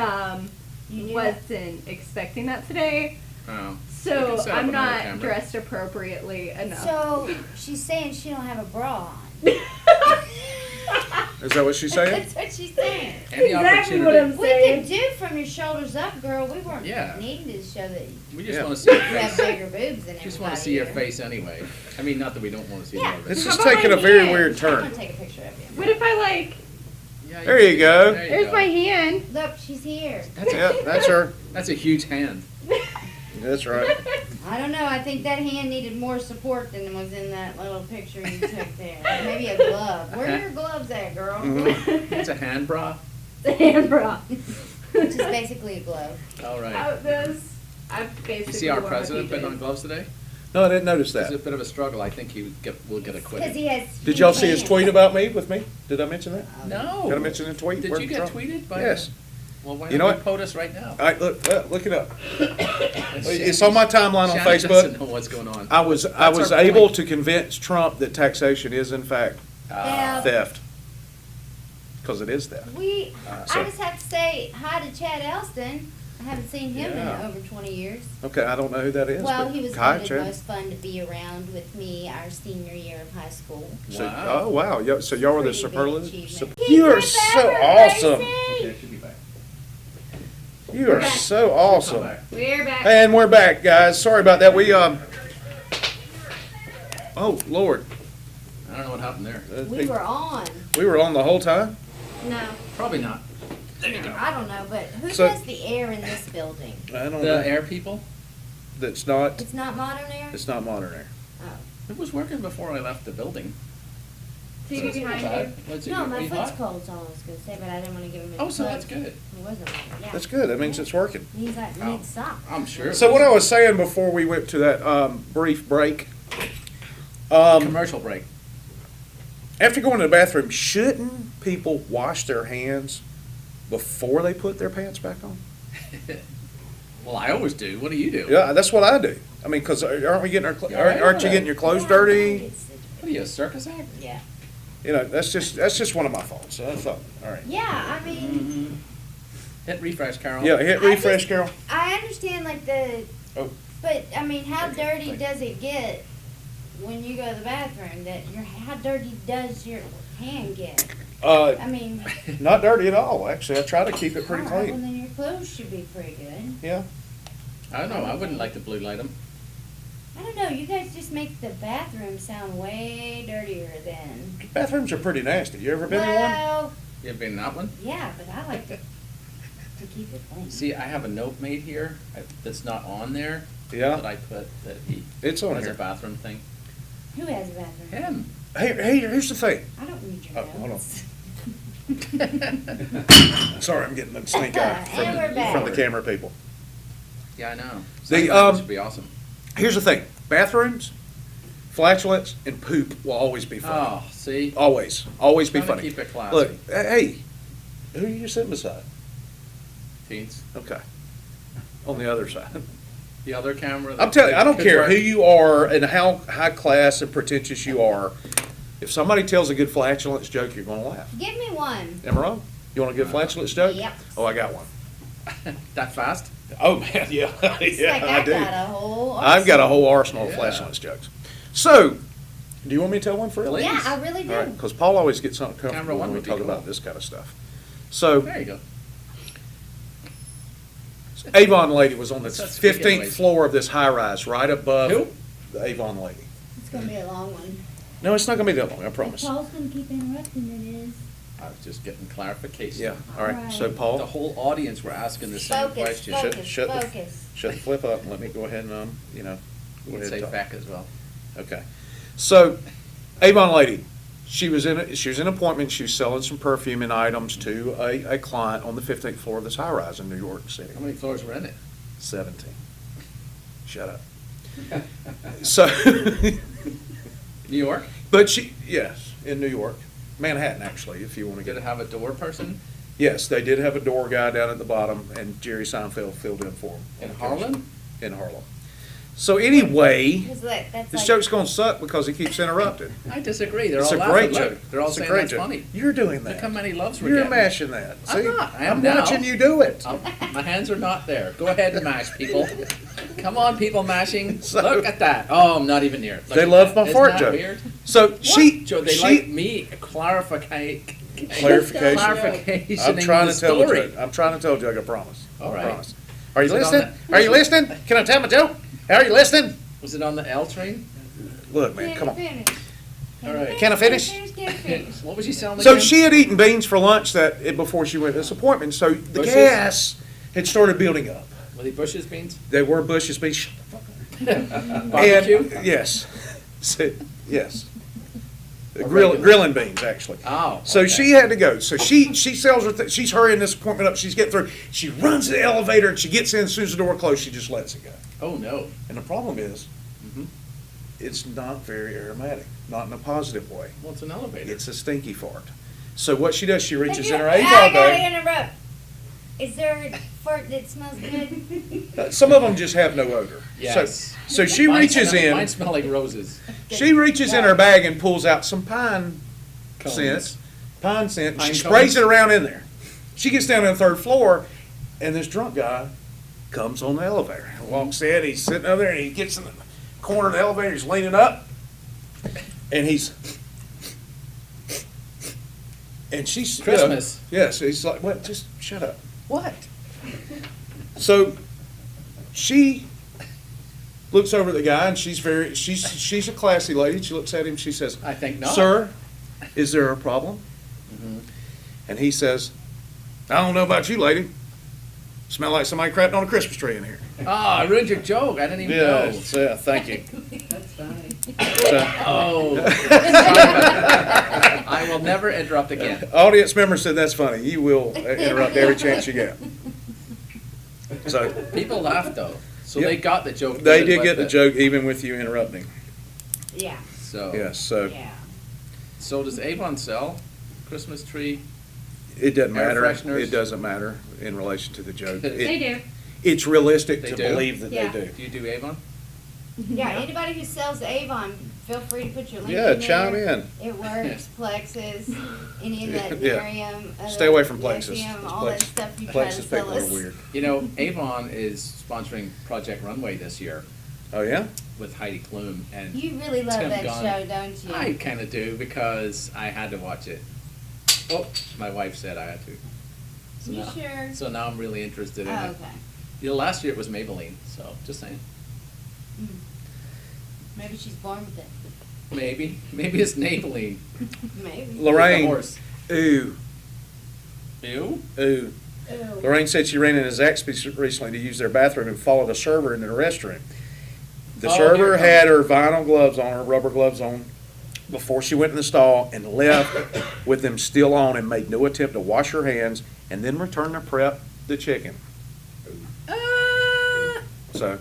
You knew that? wasn't expecting that today. Oh. We So can set up I'm another not camera. dressed appropriately enough. So she's saying she don't have a bra on. Is that what she's saying? That's what she's saying. Any Exactly opportunity. what I'm We saying. could do from your shoulders up, girl. We weren't Yeah. needing to show that We just Yeah. want to see your you have face. bigger boobs than Just want everybody to see your here. face anyway. I mean, not that we don't want to see Yeah. more of it. This How is about taking my a very hand? weird I'm turn. gonna take a picture of you. What if I like? Yeah, There you go. There you There's go. my hand. Look, she's here. Yeah, that's her. That's a huge hand. That's right. I don't know. I think that hand needed more support than was in that little picture you took there. Maybe a glove. Where are your gloves at, girl? Mhm. It's a hand bra. The hand bra. Which is basically a glove. All right. Out this. I've basically. You see our worn a president putting PJ. on gloves today? No, I didn't notice It's a that. bit of a struggle. I think will get Because acquitted. he has. Did y'all huge see his hands. tweet about me with me? Did I mention that? No. Did I mention the tweet? Did Where you it get from? tweeted by? Yes. Well, why You don't know you what? quote us right now? All right, look it up. Shannon- It's on my timeline on Shannon Facebook. doesn't know what's going on. I was That's our able point. to convince Trump that taxation is in fact Yeah. theft. Because it is theft. We. So- I just have to say hi to Chad Elston. I haven't seen him Yeah. in over 20 years. Okay, I don't know who that is. Well, but he was hi, voted Chad. most fun to be around with me our senior year of high school. So, Wow. oh wow! So y'all were the Pretty big superlative. achievement. You are Keep so it up, awesome. Gracie! she'll be back. You are so awesome. We're back. And we're back, guys. Sorry about that. Oh Lord, I don't know what happened there. We were on. we were on the whole time. No, Probably not. no, I don't know, but who So- does the air in this building? I don't The know. air people. That's not. It's not modern air? It's not modern air. Oh. It was working before I left the building. TV That's not behind bad. you. What's it, No, my you foot's hot? cold, so I was gonna say, but I didn't wanna give him. Oh, so that's good. It wasn't, yeah. That's good. That means it's working. He's like, needs socks. I'm sure. So what I was saying before we went to that brief break, um, Commercial break. after going to the bathroom, shouldn't people wash their hands before they put their pants back on? Well, I always do. What do you do? Yeah, that's what I do. I mean, because aren't we getting our, aren't you getting your clothes Yeah, dirty? What are you, a circus act? Yeah. You know, that's just one of my thoughts. So I thought, all right. Yeah, I mean, Hit refresh, Carol. Yeah, hit refresh, Carol. I understand like the, Oh. but I mean, how Okay, dirty thank does it get when you go to the bathroom? How dirty does your hand get? I mean, Not dirty at all, actually. I try to keep it pretty alright, well clean. then your clothes should be pretty good. Yeah. I don't know. I wouldn't like to blue light them. I don't know, you guys just make the bathroom sound way dirtier than. Bathrooms are pretty nasty. You ever been in one? Well, You ever been in that one? yeah, but I like to keep it clean. See, I have a note made here that's not on there. Yeah. That I put that he It's on has here. a bathroom thing. Who has a bathroom? Him. Hey, here's the thing. I don't need your Oh, hold on. notes. Sorry, I'm getting the stink eye And we're back. from the camera people. Yeah, I know. The, This would be awesome. Here's the thing. Bathrooms, flatulence, and poop will always be funny. Oh, see? Always. Always be Trying to funny. keep it classy. Look, hey, who are you sitting beside? Teens. Okay. On the other side. The other camera. I'm telling you, I don't could care work. who you are and how high class and pretentious you are. If somebody tells a good flatulence joke, you're gonna laugh. Give me one. Am I wrong? You want a good flatulence joke? Yep. Oh, I got one. That fast? Oh, man, yeah. It's Yeah, like I do. got a whole. I've got a whole arsenal of Yeah. flatulence jokes. So, do you want me to tell one for real? Please. Yeah, I really do. All right, because Paul always gets Camera uncomfortable one when we would be talk cool. about this kind of stuff. So, There you go. Avon lady was on the That's big 15th anyways. floor of this high-rise, right above Who? the Avon lady. It's gonna be a long one. No, it's not gonna be that long, I promise. If Paul's gonna keep interrupting, it is. I was just getting clarification. Yeah, all right, so Alright. The Paul, whole audience were asking the same Focus, question. focus, shut the- focus. shut the flip up and let me go ahead and, go You ahead can and say talk. fact as well. Okay. So, Avon lady, she was in an appointment, she was selling some perfuming items to a client on the 15th floor of this high-rise in New York City. How many floors were in it? 17. Shut up. So, New York? but yes, in New York, Manhattan, actually, if you want to Did get it have a door person? Yes, they did have a door guy down at the bottom, and Jerry Seinfeld filled in for him. In Harlem? In Harlem. So anyway, Because that's this like, joke's gonna suck because he keeps interrupting. I disagree. They're It's all a laughing. great Look, joke. they're all It's a saying great that's joke. funny. You're doing that. Look how many loves we're You're getting. mashing that. I'm See? not. I am I'm now. watching you do it. My hands are not there. Go ahead and mash, people. Come on, people mashing. So- Look at that. Oh, I'm not even near. Look They at love that. my Isn't fart that joke. Weird? So What? Joe, they she, like me clarification. clarification. Clarification. I'm trying the to tell a story. joke. I'm trying to tell a joke, I promise. All I right. promise. Are you Is it on listening? the- Are you listening? Can I tell my joke? Are you listening? Was it on the L train? Look, man, come on. All right. Can I finish? What was he selling So again? she had eaten beans for lunch before she went to this appointment, so the Bushes? gas had started building up. Were they Bush's beans? They were Bush's beans. Shut the fuck up. Barbecue? And, yes. So, yes. regular? Grilling beans, actually. Oh. So okay. she had to go. So she sells her, she's hurrying this appointment up, she's getting through. She runs to the elevator and she gets in, as soon as the door closes, she just lets it go. Oh, no. And the problem is, Mhm. it's not very aromatic, not in a positive way. Well, it's an elevator. It's a stinky fart. So what she does, she reaches in her I Avon gotta bag. interrupt. Is there a fart that smells good? Some of them just have no odor. Yes. So she Mine reaches smell- in, Mine smell like roses. she reaches in her bag and pulls out some pine Cones. scent, pine scent, and Pine she sprays cones. it around in there. She gets down to the third floor, and this drunk guy comes on the elevator. Walks in, he's sitting over there, and he gets in the corner of the elevator, he's leaning up, and she's Christmas. Yes, he's like, "What? Just shut up." What? So she looks over at the guy, and she's a classy lady. She looks at him, she says, I think not. "Sir, is there a problem?" Mhm. And he says, "I don't know about you, lady, Smell like somebody crapped on a Christmas tree in here. Oh, I ruined your joke. I didn't even know. Yes, yeah, thank you. That's funny. So- Oh. Sorry about that. I will never interrupt again. Audience member said that's funny. You will interrupt every chance you get. So People laughed though, so Yep. they got the joke. they even did with get the it. joke even with you interrupting. Yeah, So, Yes, so yeah. so does Avon sell Christmas tree? it doesn't Air matter. fresheners? It doesn't matter in relation to the joke. They It, do. it's realistic They to do? believe that Yeah. they do. Do you do Avon? Yeah, anybody who sells Avon, feel free to put your link Yeah, in chime there. in. It works, Plexus, any of that Yeah. Nerium, Stay away from Plexus. lithium, 'cause all that Plexus- stuff you try to Plexus people sell are us. weird. You know, Avon is sponsoring Project Runway this year Oh, yeah? with Heidi Klum, and You really love Tim that Gunn. show, don't you? I kind of do because I had to watch it. Oh, my wife said I had to. So You now, sure? So now I'm really interested in Oh, it. okay. You know, last year it was Maybelline, so just saying. Mm. Maybe she's born with it. Maybe it's Maybelline. Maybe. Lorraine. The horse. Ooh, Ew. ooh. Ew. Lorraine said she ran into Zaxby's recently to use their bathroom and followed a server into the restroom. The Oh, server here it had her vinyl gloves on, her rubber gloves on, before she went in the stall and left with them still on and made no attempt to wash her hands and then returned to prep the chicken. So,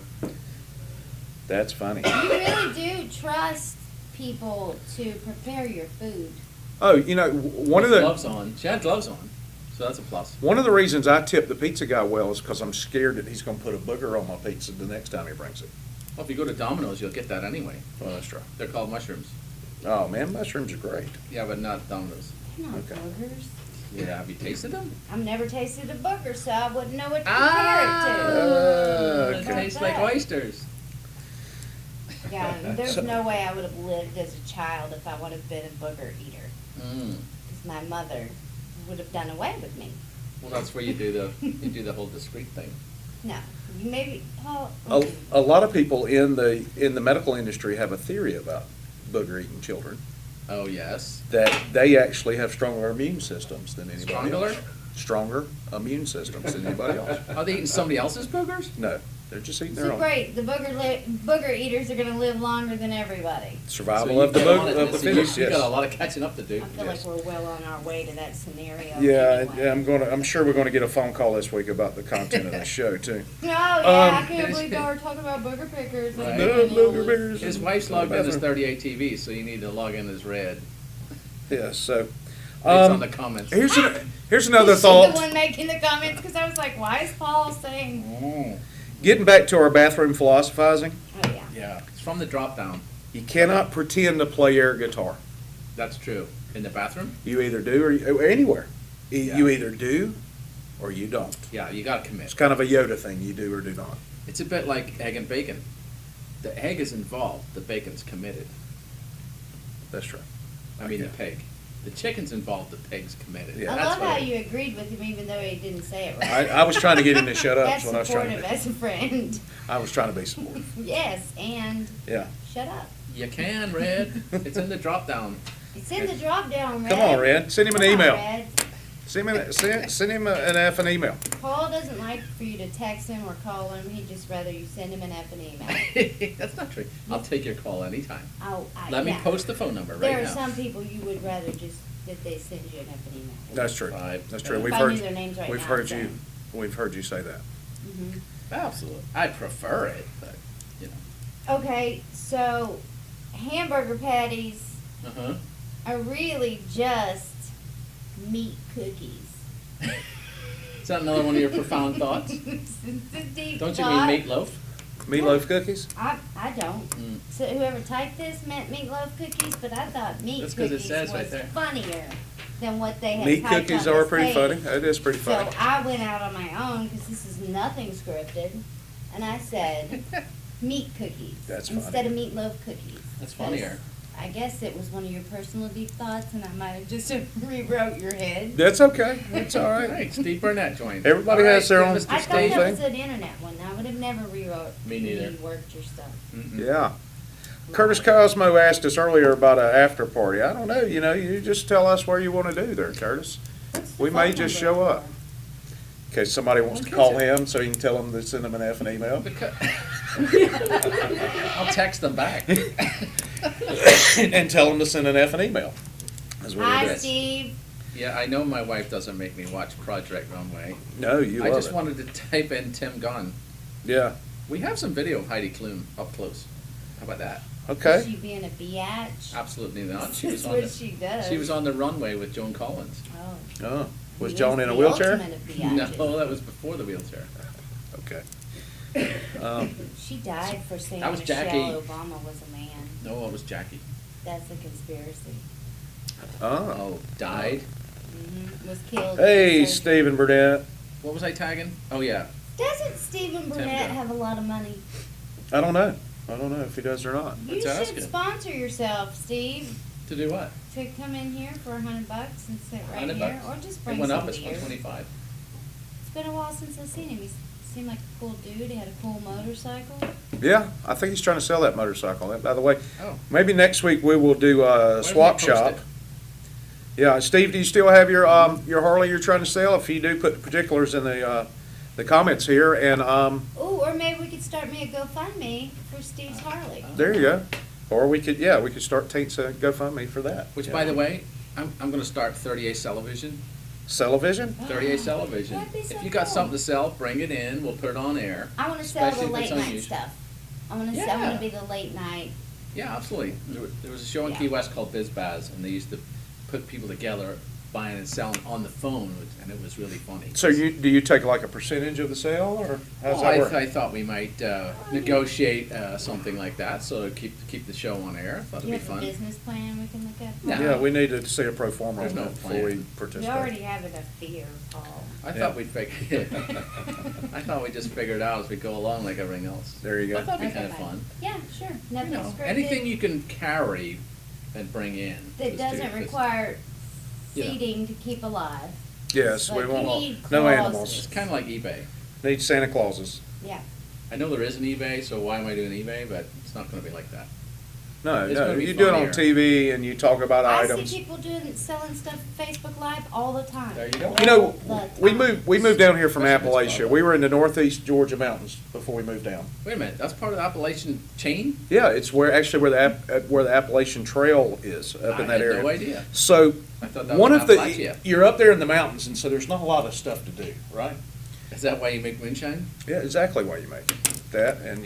that's funny. You really do trust people to prepare your food. Oh, you know, one of With the gloves on. She had gloves on, so that's a plus. one of the reasons I tip the pizza guy well is because I'm scared that he's going to put a booger on my pizza the next time he brings it. Well, if you go to Domino's, you'll get that anyway. Well, that's true. They're called mushrooms. Oh man, mushrooms are great. Yeah, but not Domino's. They're not Okay. boogers. Yeah, have you tasted them? I've never tasted a booger, so I wouldn't know what to Ah, It okay. tastes like oysters. compare it to. Yeah, there's So- no way I would have lived as a child if I would have been a booger eater. Mm. Because my mother would have done away with me. Well, that's where you do the whole discreet thing. No, maybe. Oh, A lot of people in the medical industry have a theory about booger eating children, Oh yes. that they actually have stronger immune systems than anybody Stronger? else. Stronger immune systems than anybody else. Are they eating somebody else's boogers? No, they're just eating their so own. great. The booger eaters are going to live longer than everybody. Survival So of the you've got a lot of the so you- fittest, You got a yes. lot of catching up to do. I feel Yes. like we're well on our way to that scenario. Yeah, anyway. I'm sure we're gonna get a phone call this week about the content of the show too. Oh, yeah, I Um, can't believe y'all are talking about booger pickers. Right. And No, booger booger noodles. pickers. His wife's logged in as Bathroom. 38 TV, so you need to log in as red. Yeah, so. Based on the comments. Here's another She's thought. the one making the comments because I was like, why is Paul saying? Oh, Getting back to our bathroom philosophizing, Oh yeah. yeah. It's from the drop down. you cannot pretend to play air guitar. That's true. In the bathroom? You either do or anywhere. Yeah. You either do or you don't. Yeah, you gotta commit. It's kind of a Yoda thing. You do or do not. It's a bit like egg and bacon. The egg is involved, the bacon's committed. That's true. I mean, the Okay. pig. The chicken's involved, the pig's committed. Yeah. I That's love what how it- you agreed with him even though he didn't say it right. I was trying to get him to shut up. That's Is what I was trying to supportive do. as a friend. I was trying to be supportive. Yes, and Yeah. shut up. You can, Red. It's in the drop down. It's in the drop down, Red. Come on, Red. Send him an Come on, email. Red. Send him an effing email. Paul doesn't like for you to text him or call him. He'd just rather you send him an effing email. That's not true. I'll take your call anytime. Let me yeah. post the phone number right There are now. some people you would rather just that they send you an effing email. That's true. Five. That's true. If We've I heard. knew their names right We've now, heard so. you. We've heard you say that. Mhm. Absolutely. I prefer it, but, you know. Okay, so hamburger patties Uh-huh. are really just meat cookies. Is that another one of your profound thoughts? It's a deep Don't you thought. mean meatloaf? Meatloaf cookies. I don't. Mm. So whoever typed this meant meatloaf cookies, but I thought meat That's 'cause it cookies says right was there. funnier than what they had Meat typed cookies on are this pretty page. funny. That is pretty So funny. I went out on my own because this is nothing scripted, and I said meat cookies That's instead funny. of meatloaf cookies. That's 'Cause funnier. I guess it was one of your personal deep thoughts, and I might have just rewrote your head. That's okay. It's all All right. right, Steve Burnett joined. Everybody All has their good, own Mr. I thought Steve. that thing. was an internet one. I would have never rewrote. Me neither. Reworked your stuff. Mm-mm. Yeah. Curtis Cosmo asked us earlier about an after party. I don't know. You just tell us where you want to do there, Curtis. What's the We may phone just number show up. for? case somebody wants to call him, so you can tell them to send him an effing email. I'll text them back. And tell them to send an effing email. Is what it Hi, is. Steve. Yeah, I know my wife doesn't make me watch Project Runway. No, you I love just it. wanted to type in Tim Gunn. Yeah, We have some video of Heidi Klum up close. How about that? okay. Is she being a biatch? Absolutely not. She was That's on what the, she does. she was on the runway with Joan Collins. Oh. Oh, was He Joan is in a the wheelchair? ultimate of biatches. No, that was before the wheelchair. Okay. She died for saying That was Michelle Jackie. Obama was a man. No, it was Jackie. That's a conspiracy. Oh. Oh, died? Was killed. Hey, in surgery. Stephen Burnett. What was I tagging? Oh, yeah. Doesn't Stephen Burnett Gunn. have a lot of money? I don't know. I don't know if he does or not. You Let's ask should him. sponsor yourself, Steve, To do what? to come in here for $100 and sit right $100? here, or just It bring went some up, it's beers. 125. It's been a while since I've seen him. He seemed like a cool dude. He had a cool motorcycle. Yeah, I think he's trying to sell that motorcycle. And by the way, Oh. maybe next week we will do Why a don't swap we post shop. it? Yeah, Steve, do you still have your Harley you're trying to sell? If you do, put the particulars in the comments here, and Ooh, or maybe we could start me a GoFundMe for Steve's Harley. there you go. Or we could start Taint's GoFundMe for that. Which, Yeah. by the way, I'm gonna start 38 television. Television? 38 television. That'd be so If you got cool. something to sell, bring it in, we'll put it on air. I want to sell Especially the if it's late night unusual. stuff. I want to Yeah. be the late night. Yeah, absolutely. There was a show in Yeah. Key West called Biz Baz, and they used to put people together, buying and selling on the phone, and it was really funny. So do you take like a percentage of the sale, or how's Well, that work? I thought we might negotiate something like that, so keep the show on air. Thought Do it'd you be have a fun. business plan we can look at? No. Yeah, we need to see a pro forma There's on no that before we plan. participate. We already have enough beer, Paul. I Yeah. thought we'd figure. I thought we'd just figure it out as we go along, like everything else. There you I go. thought it'd be Okay, kind of fine. fun. Yeah, sure. You Nothing know, scripted. anything you can carry and bring in. that just doesn't do, 'cause require Yeah. feeding to keep alive. Yes, we Like, you want need no clauses. animals. It's kind of like eBay. Need Santa Clauses. Yeah. I know there is an eBay, so why am I doing eBay? But it's not going to be like that. No, It's no, gonna be you do it on funnier. TV and you talk about I items. see people selling stuff Facebook Live all the time. There you go. You know, All the we time. moved down here from Especially Appalachia. this We were in the northeast Georgia mountains before we moved down. Wait a minute, that's part of the Appalachian chain? Yeah, it's where the Appalachian Trail is up in that area. I had no idea. So I thought that one was of the Appalachia. you're up there in the mountains, and so there's not a lot of stuff to do, right? Is that why you make moonshine? Yeah, exactly why you make it. That and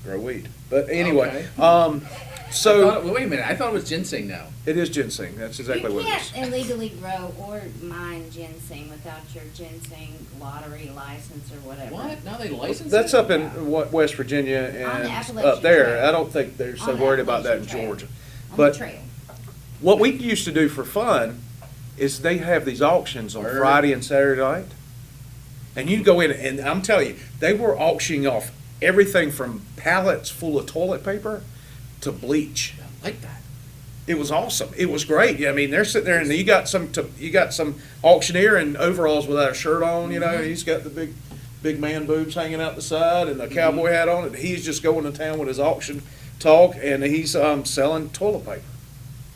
grow weed. But anyway, Okay. so Wait a minute, I thought it was ginseng now. it is ginseng. That's exactly You what it is. can't illegally grow or mine ginseng without your ginseng lottery license or whatever. What? Now they license it? That's up in West Virginia On the and Appalachian up there. Trail. I don't think they're so On the worried about that in Appalachian Trail. Georgia. On But the trail. what we used to do for fun is they have these auctions on Word. Friday and Saturday night. And you'd go in, and I'm telling you, they were auctioning off everything from pallets full of toilet paper to bleach. I like that. It was awesome. It was great. I mean, they're sitting there, and you got some auctioneer in overalls without a shirt on. You know, he's got the big man boobs hanging out the side, and a cowboy hat on, and he's just going to town with his auction talk, and he's selling toilet paper.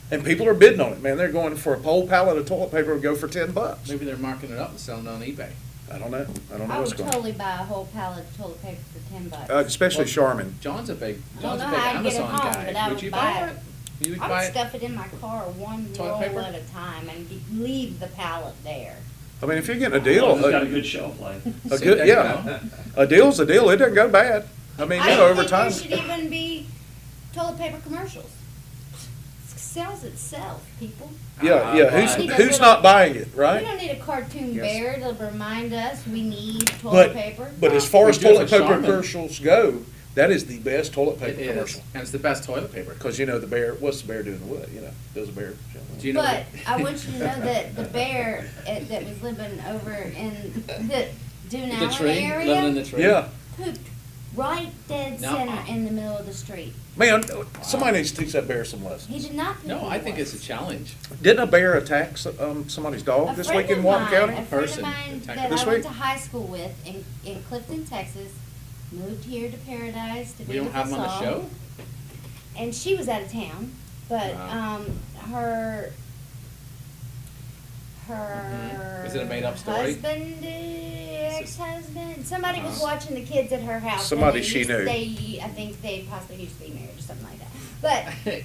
And people are bidding on it, man. They're going for a whole pallet of toilet paper would go for $10. Maybe they're marking it up and selling it on eBay. I don't know. I don't know I what's would going on. totally buy a whole pallet of toilet paper for $10. Especially Well, Charmin. John's a big I don't know how I'd get it Amazon home, guy. but I Would would you buy buy it. it? You would I buy would it? stuff it in my car one Toilet roll paper? at a time and leave the pallet there. I mean, if you're getting a Well, deal, it's got a good shelf life. a See, good, there you yeah, a deal's a deal. It doesn't go bad. I mean, I over don't time. think there should even be toilet paper commercials. It sells itself, people. Yeah, We Who's need a who's little- not buying it, We right? don't need a cartoon Yes. bear to remind us we need toilet paper. But as far We as do for toilet paper Charmin. commercials go, that is the best toilet It paper is, commercial. and it's the best toilet paper. Because the bear, what's the bear doing in the wood? Does a bear? Do you know? But I want you to know that the bear that was living over in the Dune the Allen tree, living in area the tree. Yeah, pooped right dead No. center in the middle of the street. man, somebody needs to teach that bear some He lessons. did not poop. No, I think once. it's a challenge. Didn't a bear attack somebody's dog A this friend week in of Walton mine- County? A friend of Person mine attacked that this I went week? to high school with in Clifton, Texas, moved here to Paradise to We be don't with have us them on the all. show? And she was out of town, but Wow. her Mhm. Is it a made-up story? husband, I ex-husband. Somebody was Uh-huh. watching the kids at her house. Somebody and she knew. I think they possibly used to be married or something like that. But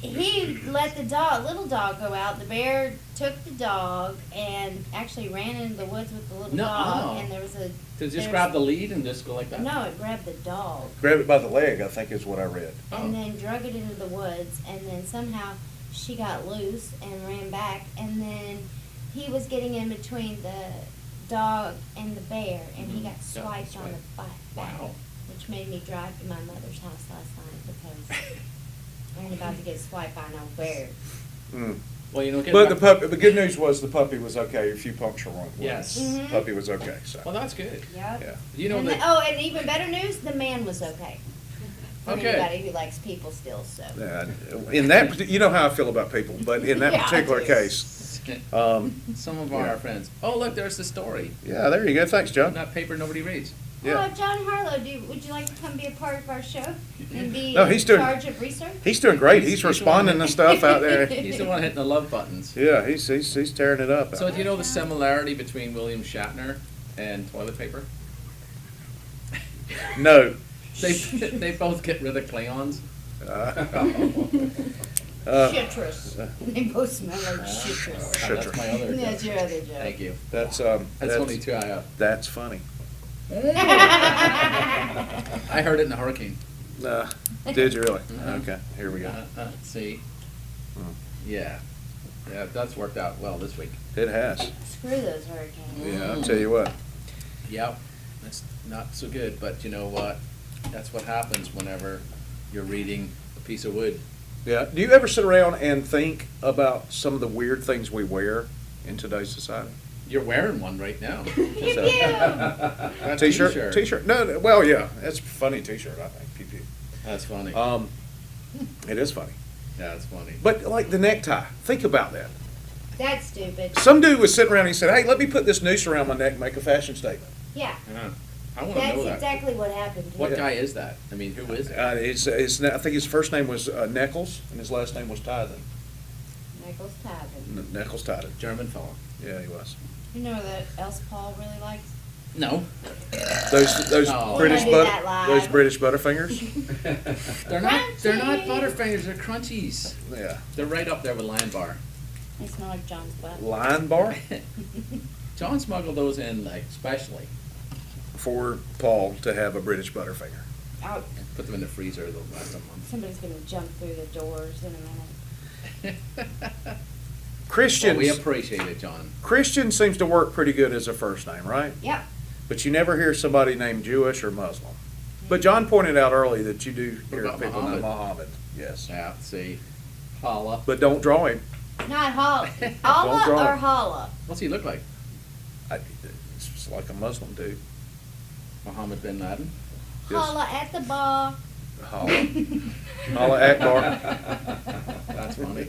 he let the little dog go out. The bear took the dog and actually ran into the woods with the little dog. Nuh-uh. And there was a. To just there's- grab the lead and just go like that? No, it grabbed the dog. Grabbed it by the leg, I think is what I read. Oh. And then drug it into the woods, and then somehow she got loose and ran back, and then he was getting in between the dog and the bear, and he Mhm. got Yeah, swiped on the back, Wow. which made me drive to my mother's house last night because I ain't about to get swiped by no bear. Mm. Well, you know, But the good news was the puppy was okay. A few puncture wounds. Yes. Mhm. Puppy was okay, so. Well, that's good. Yep. Yeah. You know and that. and even better news, the man was okay. For Okay. anybody who likes people still, so. In that, you know how I feel about people, but in that Yeah, I particular do. case, Some of Yeah. our friends. Oh, look, there's the story. yeah, there you go. Thanks, John. That paper nobody reads. Yeah. Oh, John Harlow, would you like to come be a part of our show and be No, in he's doing- charge of research? He's doing great. He's He's the one responding that- to stuff out there. He's the one hitting the love buttons. Yeah, he's tearing it up. So out do you there. know the similarity between William Shatner and toilet paper? No. They both get rid of Klingons. Citrus. They both smell like citrus. That's my other That's joke. your other joke. Thank you. That's That's only two I That's funny. I heard it in a hurricane. Did you really? Mhm. Okay, here we go. See? Hmm. Yeah. Yeah, that's worked out well this week. It has. Screw those hurricanes. Yeah, I'll tell you what. Yep. That's not so good, but you know what? That's what happens whenever you're reading a piece of wood. Yeah. Do you ever sit around and think about some of the weird things we wear in today's society? You're wearing one right now. Pew, pew. That T-shirt? T-shirt? No, well, yeah, it's a funny T-shirt, I think. Pew, pew. That's funny. It is funny. Yeah, that's funny. But like the necktie, think about that. That's stupid. Some dude was sitting around and he said, "Hey, let me put this noose around my neck and make a fashion statement." Yeah, Yeah. I want to that's know that. exactly what happened. What Yeah. guy is that? I mean, who is it? I think his first name was Nichols and his last name was Tithen. Nichols Tavin. Nichols Tithen. German fella. Yeah, he was. You know what else Paul really likes? No. Those No. British We're gonna do that live. those British Butterfingers. They're not Crunchy. Butterfingers, they're crunchies. Yeah. They're right up there with Lion Bar. They smell like John's butt. Lion bar John smuggled those in like specially. for Paul to have a British Butterfinger. Oh, Put them in the freezer the last month. somebody's gonna jump through the doors in a minute. Well, Christians. we appreciate it, John. Christian seems to work pretty good as a first name, right? Yep. But you never hear somebody named Jewish or Muslim. But John pointed out early that you do What hear about people named Muhammad? Muhammad. Yes. Yeah, see. Holla. But don't draw him. Not Holla. Don't Allah draw or it. Holla? What's he look like? It's just like a Muslim dude. Mohammed bin Laden? Yes. Holla at the bar. Holla. Holla Akbar. That's funny.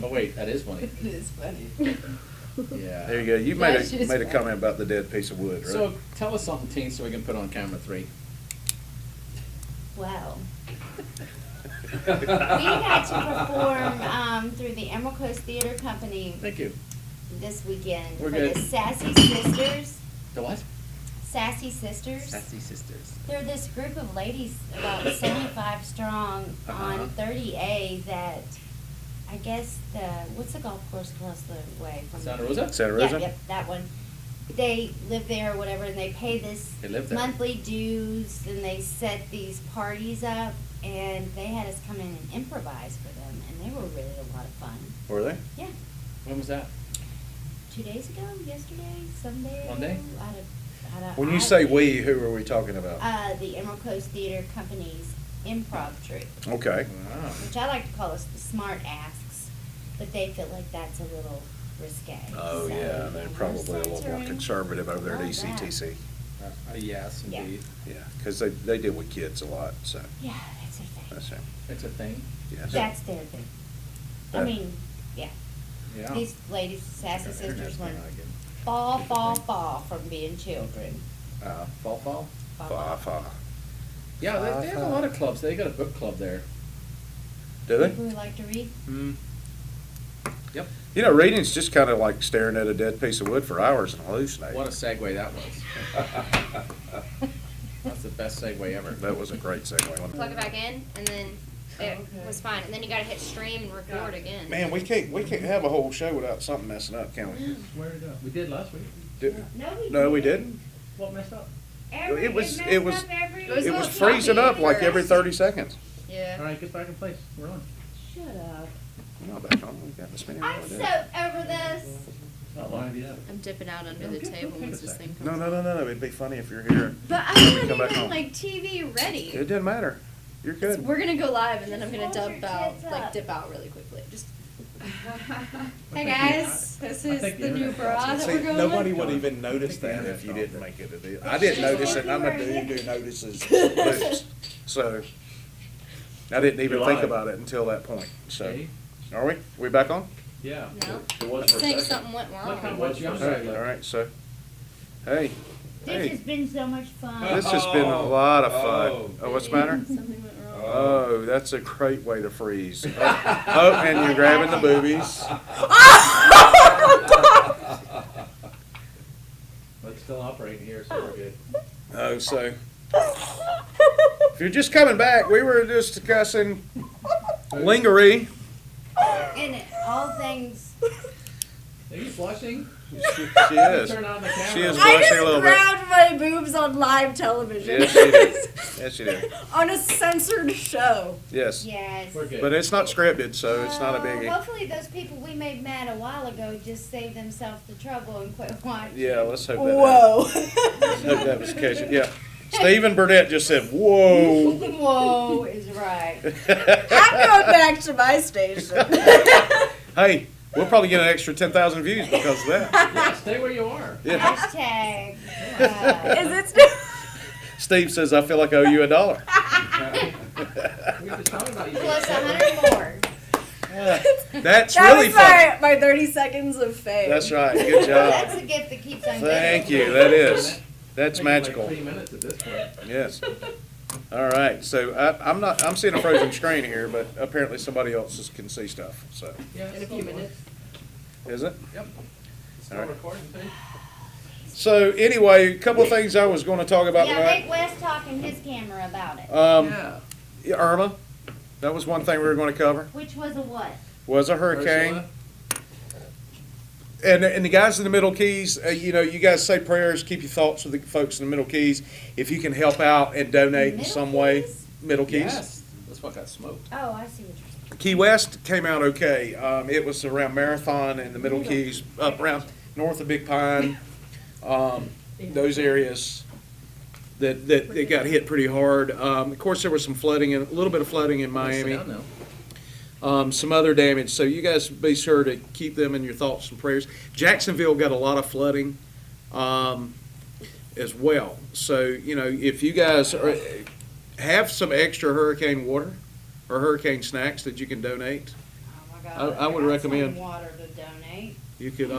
Oh, wait, that is funny. It is funny. Yeah. There you go. You made That's a just made a funny. comment about the dead piece of wood, right? So tell us something, teen, so we can put on camera 3. Wow. We got to perform through the Emerald Coast Theater Company Thank you. this weekend We're for good. the Sassy Sisters. The what? Sassy Sisters. Sassy Sisters. They're this group of ladies, about 75 strong, Uh-huh. on 30A that, I guess what's the golf course across the way from? Santa Rosa? Santa Rosa? Yeah, yep, that one. They live there or whatever, and they pay this They live there. monthly dues, and they set these parties up, and they had us come in and improvise for them, and they were really a lot of fun. Were they? Yeah, When was that? 2 days ago, yesterday, Sunday. Monday? I don't- When you I- say we, who are we talking about? The Emerald Coast Theater Company's improv troupe, Okay. Wow. which I like to call us the Smart Asks, but they feel like that's a little risque. Oh, So, yeah, they're no probably a little more censoring. conservative over there at Love that. ECTC. Yes, Yeah. indeed. Yeah, because they deal with kids a lot, so Yeah, that's their thing. that's it. It's a thing. Yes. That's their thing. I Yeah. mean, yeah. Yeah. These ladies, Sassy Sisters, Internet's learn not good. fall from being children. Fall. Fall. Fa, fa. Yeah, they have a lot of clubs. They got a book club there. Do they? People who like to read. Yep. You know, reading's just kind of like staring at a dead piece of wood for hours and hallucinating. What a segue that was. That's the best segue ever. That was a great segue. wasn't Plug it? it back in, and then it was fine. And then you gotta hit stream and record again. Man, we can't have a whole show without something messing up, can we? Where did it go? We did last week. No, we didn't. What messed up? It was messed it was up every- It was it a was little freezing choppy up like at every first. 30 seconds. Yeah. All right, get back in place. We're on. Shut up. We're not back on. We got the spinning I'm wheel, so did it? over this. Not long yet. I'm dipping out under the Okay, table okay, once this a thing No, comes. no. It'd be funny if you're here. But I'm Come not back even home. like TV ready. It didn't matter. You're good. We're gonna go live, and then I'm gonna Hold your dip out, tits like up. dip out really quickly. Just. think Hey guys, I this think is the the new internet bra that See, we're going nobody with. would even notice I think the that internet if you fell didn't through. make it a deal. I didn't notice it, and I'm a dude who notices moves. So, I didn't even You're think live. about it until that point, so. See? Are we? We back on? Yeah. No. It was I for a think second. something went Look wrong. how All much younger I right, look. all right, so, hey, This hey, has been so much fun. this has been a lot of fun. Oh. Oh, what's the matter? Something went wrong. Oh, that's a great way to freeze. Oh, and you're grabbing the boobies. But it's still operating here, so we're good. Oh, so, if you're just coming back, we were just discussing lingerie. And all things. Are you flushing? She is. Turn on the camera. She is I blushing a just little bit. grabbed my boobs on live television. Yes, she did. Yes, she did. On a censored show. Yes. Yes. We're good. But it's not scripted, so it's not a biggie. Hopefully those people we made mad a while ago just saved themselves the trouble and quit watching. Yeah, let's hope that. Whoa. Let's hope that was the case. Yeah. Stephen Burnett just said, "Whoa." Whoa is right. I'm going back to my station. Hey, we'll probably get an extra 10,000 views because of that. Yeah, stay where you are. Yeah. Hashtag. Is it still? Steve says, "I feel like I owe you $1." We were just talking about you. Plus 100 more. That's That really was funny. my 30 seconds of fame. That's right. Good That's job. a gift that keeps on Thank giving. you. That is. That's Taking like magical. 3 minutes at this point. Yes. All right. So I'm seeing a frozen screen here, but apparently somebody else can see stuff. So Yeah, In a few minutes. is it? Yep. Still All right. recording too. So anyway, a couple of things I was going to talk about Yeah, tonight. make Wes talk in his camera about it. Yeah. Yeah, Irma. That was one thing we were going to cover. Which was a what? Was a hurricane. Ursula? And the guys in the Middle Keys, you know, you guys say prayers, keep your thoughts with the folks in the Middle Keys. If you can help out and donate in Middle some way, Keys? Middle Keys. Yes, that's what got smoked. Oh, I see what you're saying. Key West came out okay. It was around Marathon and the Middle Keys, up around north of Big Pine. Those areas that they got hit pretty hard. Of course, there was some flooding, a little bit of flooding in Miami. Sit down now. Some other damage. So you guys be sure to keep them in your thoughts and prayers. Jacksonville got a lot of flooding as well. So, you know, if you guys have some extra hurricane water or hurricane snacks that you can donate, Oh my God. I would got recommend- some water to donate. you could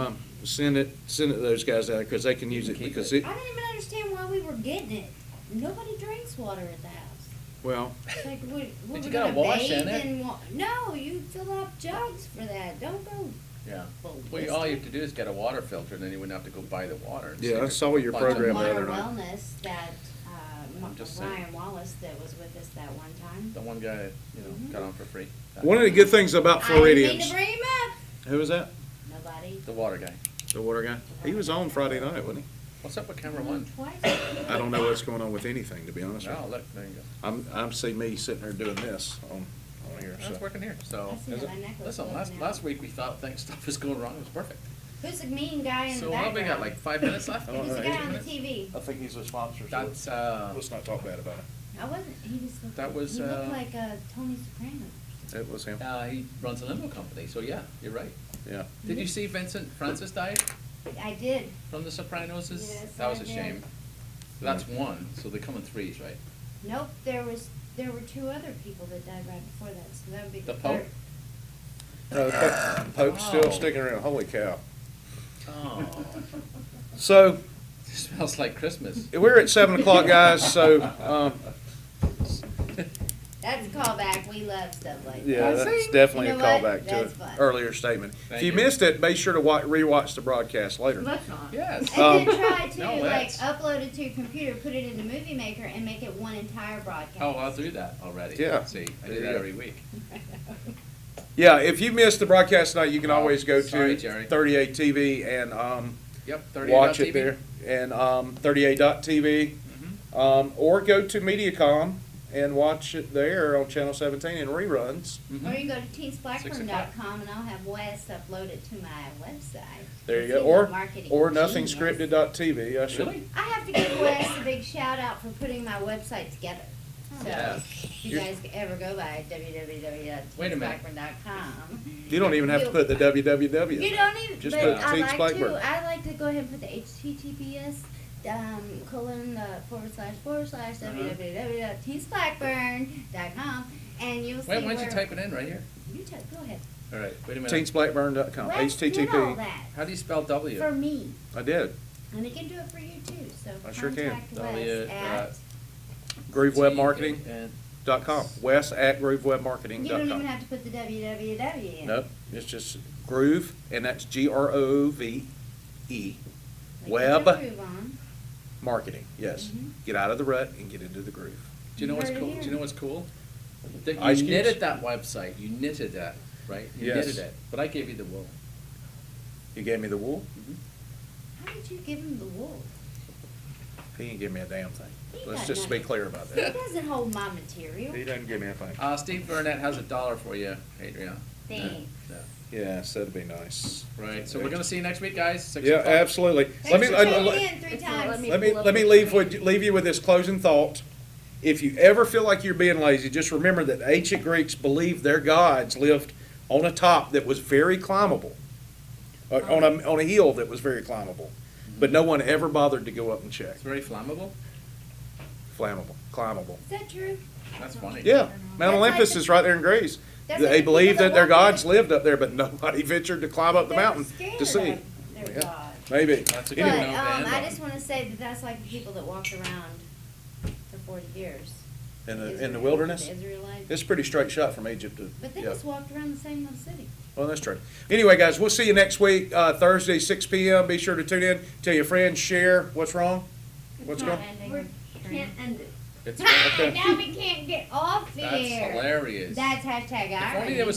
send it to those guys out because they can use it Keep because it. I didn't even understand why we were getting it. Nobody drinks water at the house. well, It's like, we But you were gotta gonna wash bathe in it. in No, you fill up jugs for that. Don't go. Yeah. Well, all you have to do is get a water filter, and then you wouldn't have to go buy the water. and Yeah, save I a saw your bunch of program the money. other Water night. Wellness that I'm just saying. Ryan Wallace that was with us that one time. The one guy that, got on for free. one of the good things about I didn't mean Floridians. to bring him up. Who was that? Nobody. The water guy. The water guy. He was on Friday night, wasn't he? What's up with camera one? Twice. I don't know what's going on with anything, to be honest with Oh, you. look, there you go. I'm seeing me sitting there doing this on here. That's So. working here, so. I see Is it? my necklace. Listen, floating last out. week we thought stuff was going wrong, it was perfect. Who's the mean guy in So the what have background? we got, like 5 minutes left? I don't Who's the know. guy on the TV? I think he's a sponsor. So That's, let's not talk bad about it. I wasn't. He just looked. That was, He looked uh, like Tony Soprano. It was him. he runs a limo company, so yeah, you're right. Yeah. Did you see Vincent Francis died I did. from The Sopranos? Yes, That was I a did. shame. That's one, so they come in threes, right? Nope. There were two other people that died right before that, so that would be The the Pope? third. Pope's still Oh. sticking around. Holy cow. Oh, So smells like Christmas. we're at 7 o'clock, guys. So That's a callback. We love stuff like that. Yeah, I that's see. definitely You a know what? callback to That's an fun. earlier statement. Thank If you you. missed it, be sure to rewatch the broadcast later. Let's not. Yes. And then try to No, like let's. upload it to your computer, put it in the movie maker, and make it one entire broadcast. Oh, I'll do that already. Yeah. See, I There do you that go. every week. Yeah, if you missed the broadcast tonight, you can Oh, always go sorry, to Jerry. 38 TV and Yep, 30 watch it there, and 38.tv, or go to Mediacom and watch it there on Channel 17 in reruns. Or you go to teensblackburn.com and I'll have Wes upload it to my website. There you See go. the Or marketing or genius. nothing-scripted.tv. I should. Really? I have to give Wes a big shout out for putting my website together. So, Yeah. if you guys ever go by www.teensblackburn.com. You don't even have to put the www. You don't even, Just but put I Teens like Blackburn. to, I like to go ahead and put the HTTPS, colon, //www.teensblackburn.com, and you'll see Wait, why don't where. you type it in right here? You type, go ahead. All right, wait a minute. Teensblackburn.com. Wes did all HTTP. that How do you spell W? for me, I did. and he can do it for you too, so I sure can. contact W, Wes at, GrooveWebMarketing.com. And Wes at you don't even GrooveWebMarketing.com. have to put the www in. Nope, it's just Groove, and that's GROVE. Like, Web put your groove on. marketing, yes. Mhm. Get out of the rut and get into the groove. do you know what's Heard it cool? here. Do you know what's cool? That Ice you cubes? knitted that website. You knitted that, right? You Yes. knitted it. But I gave you the wool. You gave me the wool? How did you give him the wool? He didn't give me a damn thing. He Let's got just be nothing. clear about He that. doesn't hold my material. He doesn't give me a thing. Steve Burnett has $1 for you, Adriana. Thanks. Yeah. Yes, that'd be nice. Right, so we're gonna see you next week, guys. 6 Yeah, o'clock. absolutely. Thanks for tuning in 3 times. Let me leave you with this closing thought. If you ever feel like you're being lazy, just remember that the ancient Greeks believed their gods lived on a top that was very climbable, on a hill that was very climbable, but no one ever bothered to go up and check. It's very flammable. Climbable. Is that true? That's funny. Yeah, Mount That's Olympus like is right there in Greece. That's They like the believed people that their that walk gods in- lived up there, but nobody ventured to climb up the They were mountain scared to see. of their Yeah. God. Maybe. That's a But good note to end I on. just want to say that that's like the people that walked around for 40 years. In the Israel- wilderness, the Israelites. it's a pretty straight shot from Egypt to, But they yeah. just walked around the same little city. Well, that's true. Anyway, guys, we'll see you next week, Thursday, 6 p.m. Be sure to tune in. Tell your friends, share. What's wrong? What's Not going? ending. We can't end it. It's Ha! Now we can't get off That's here. hilarious. That's hashtag If only irony. there was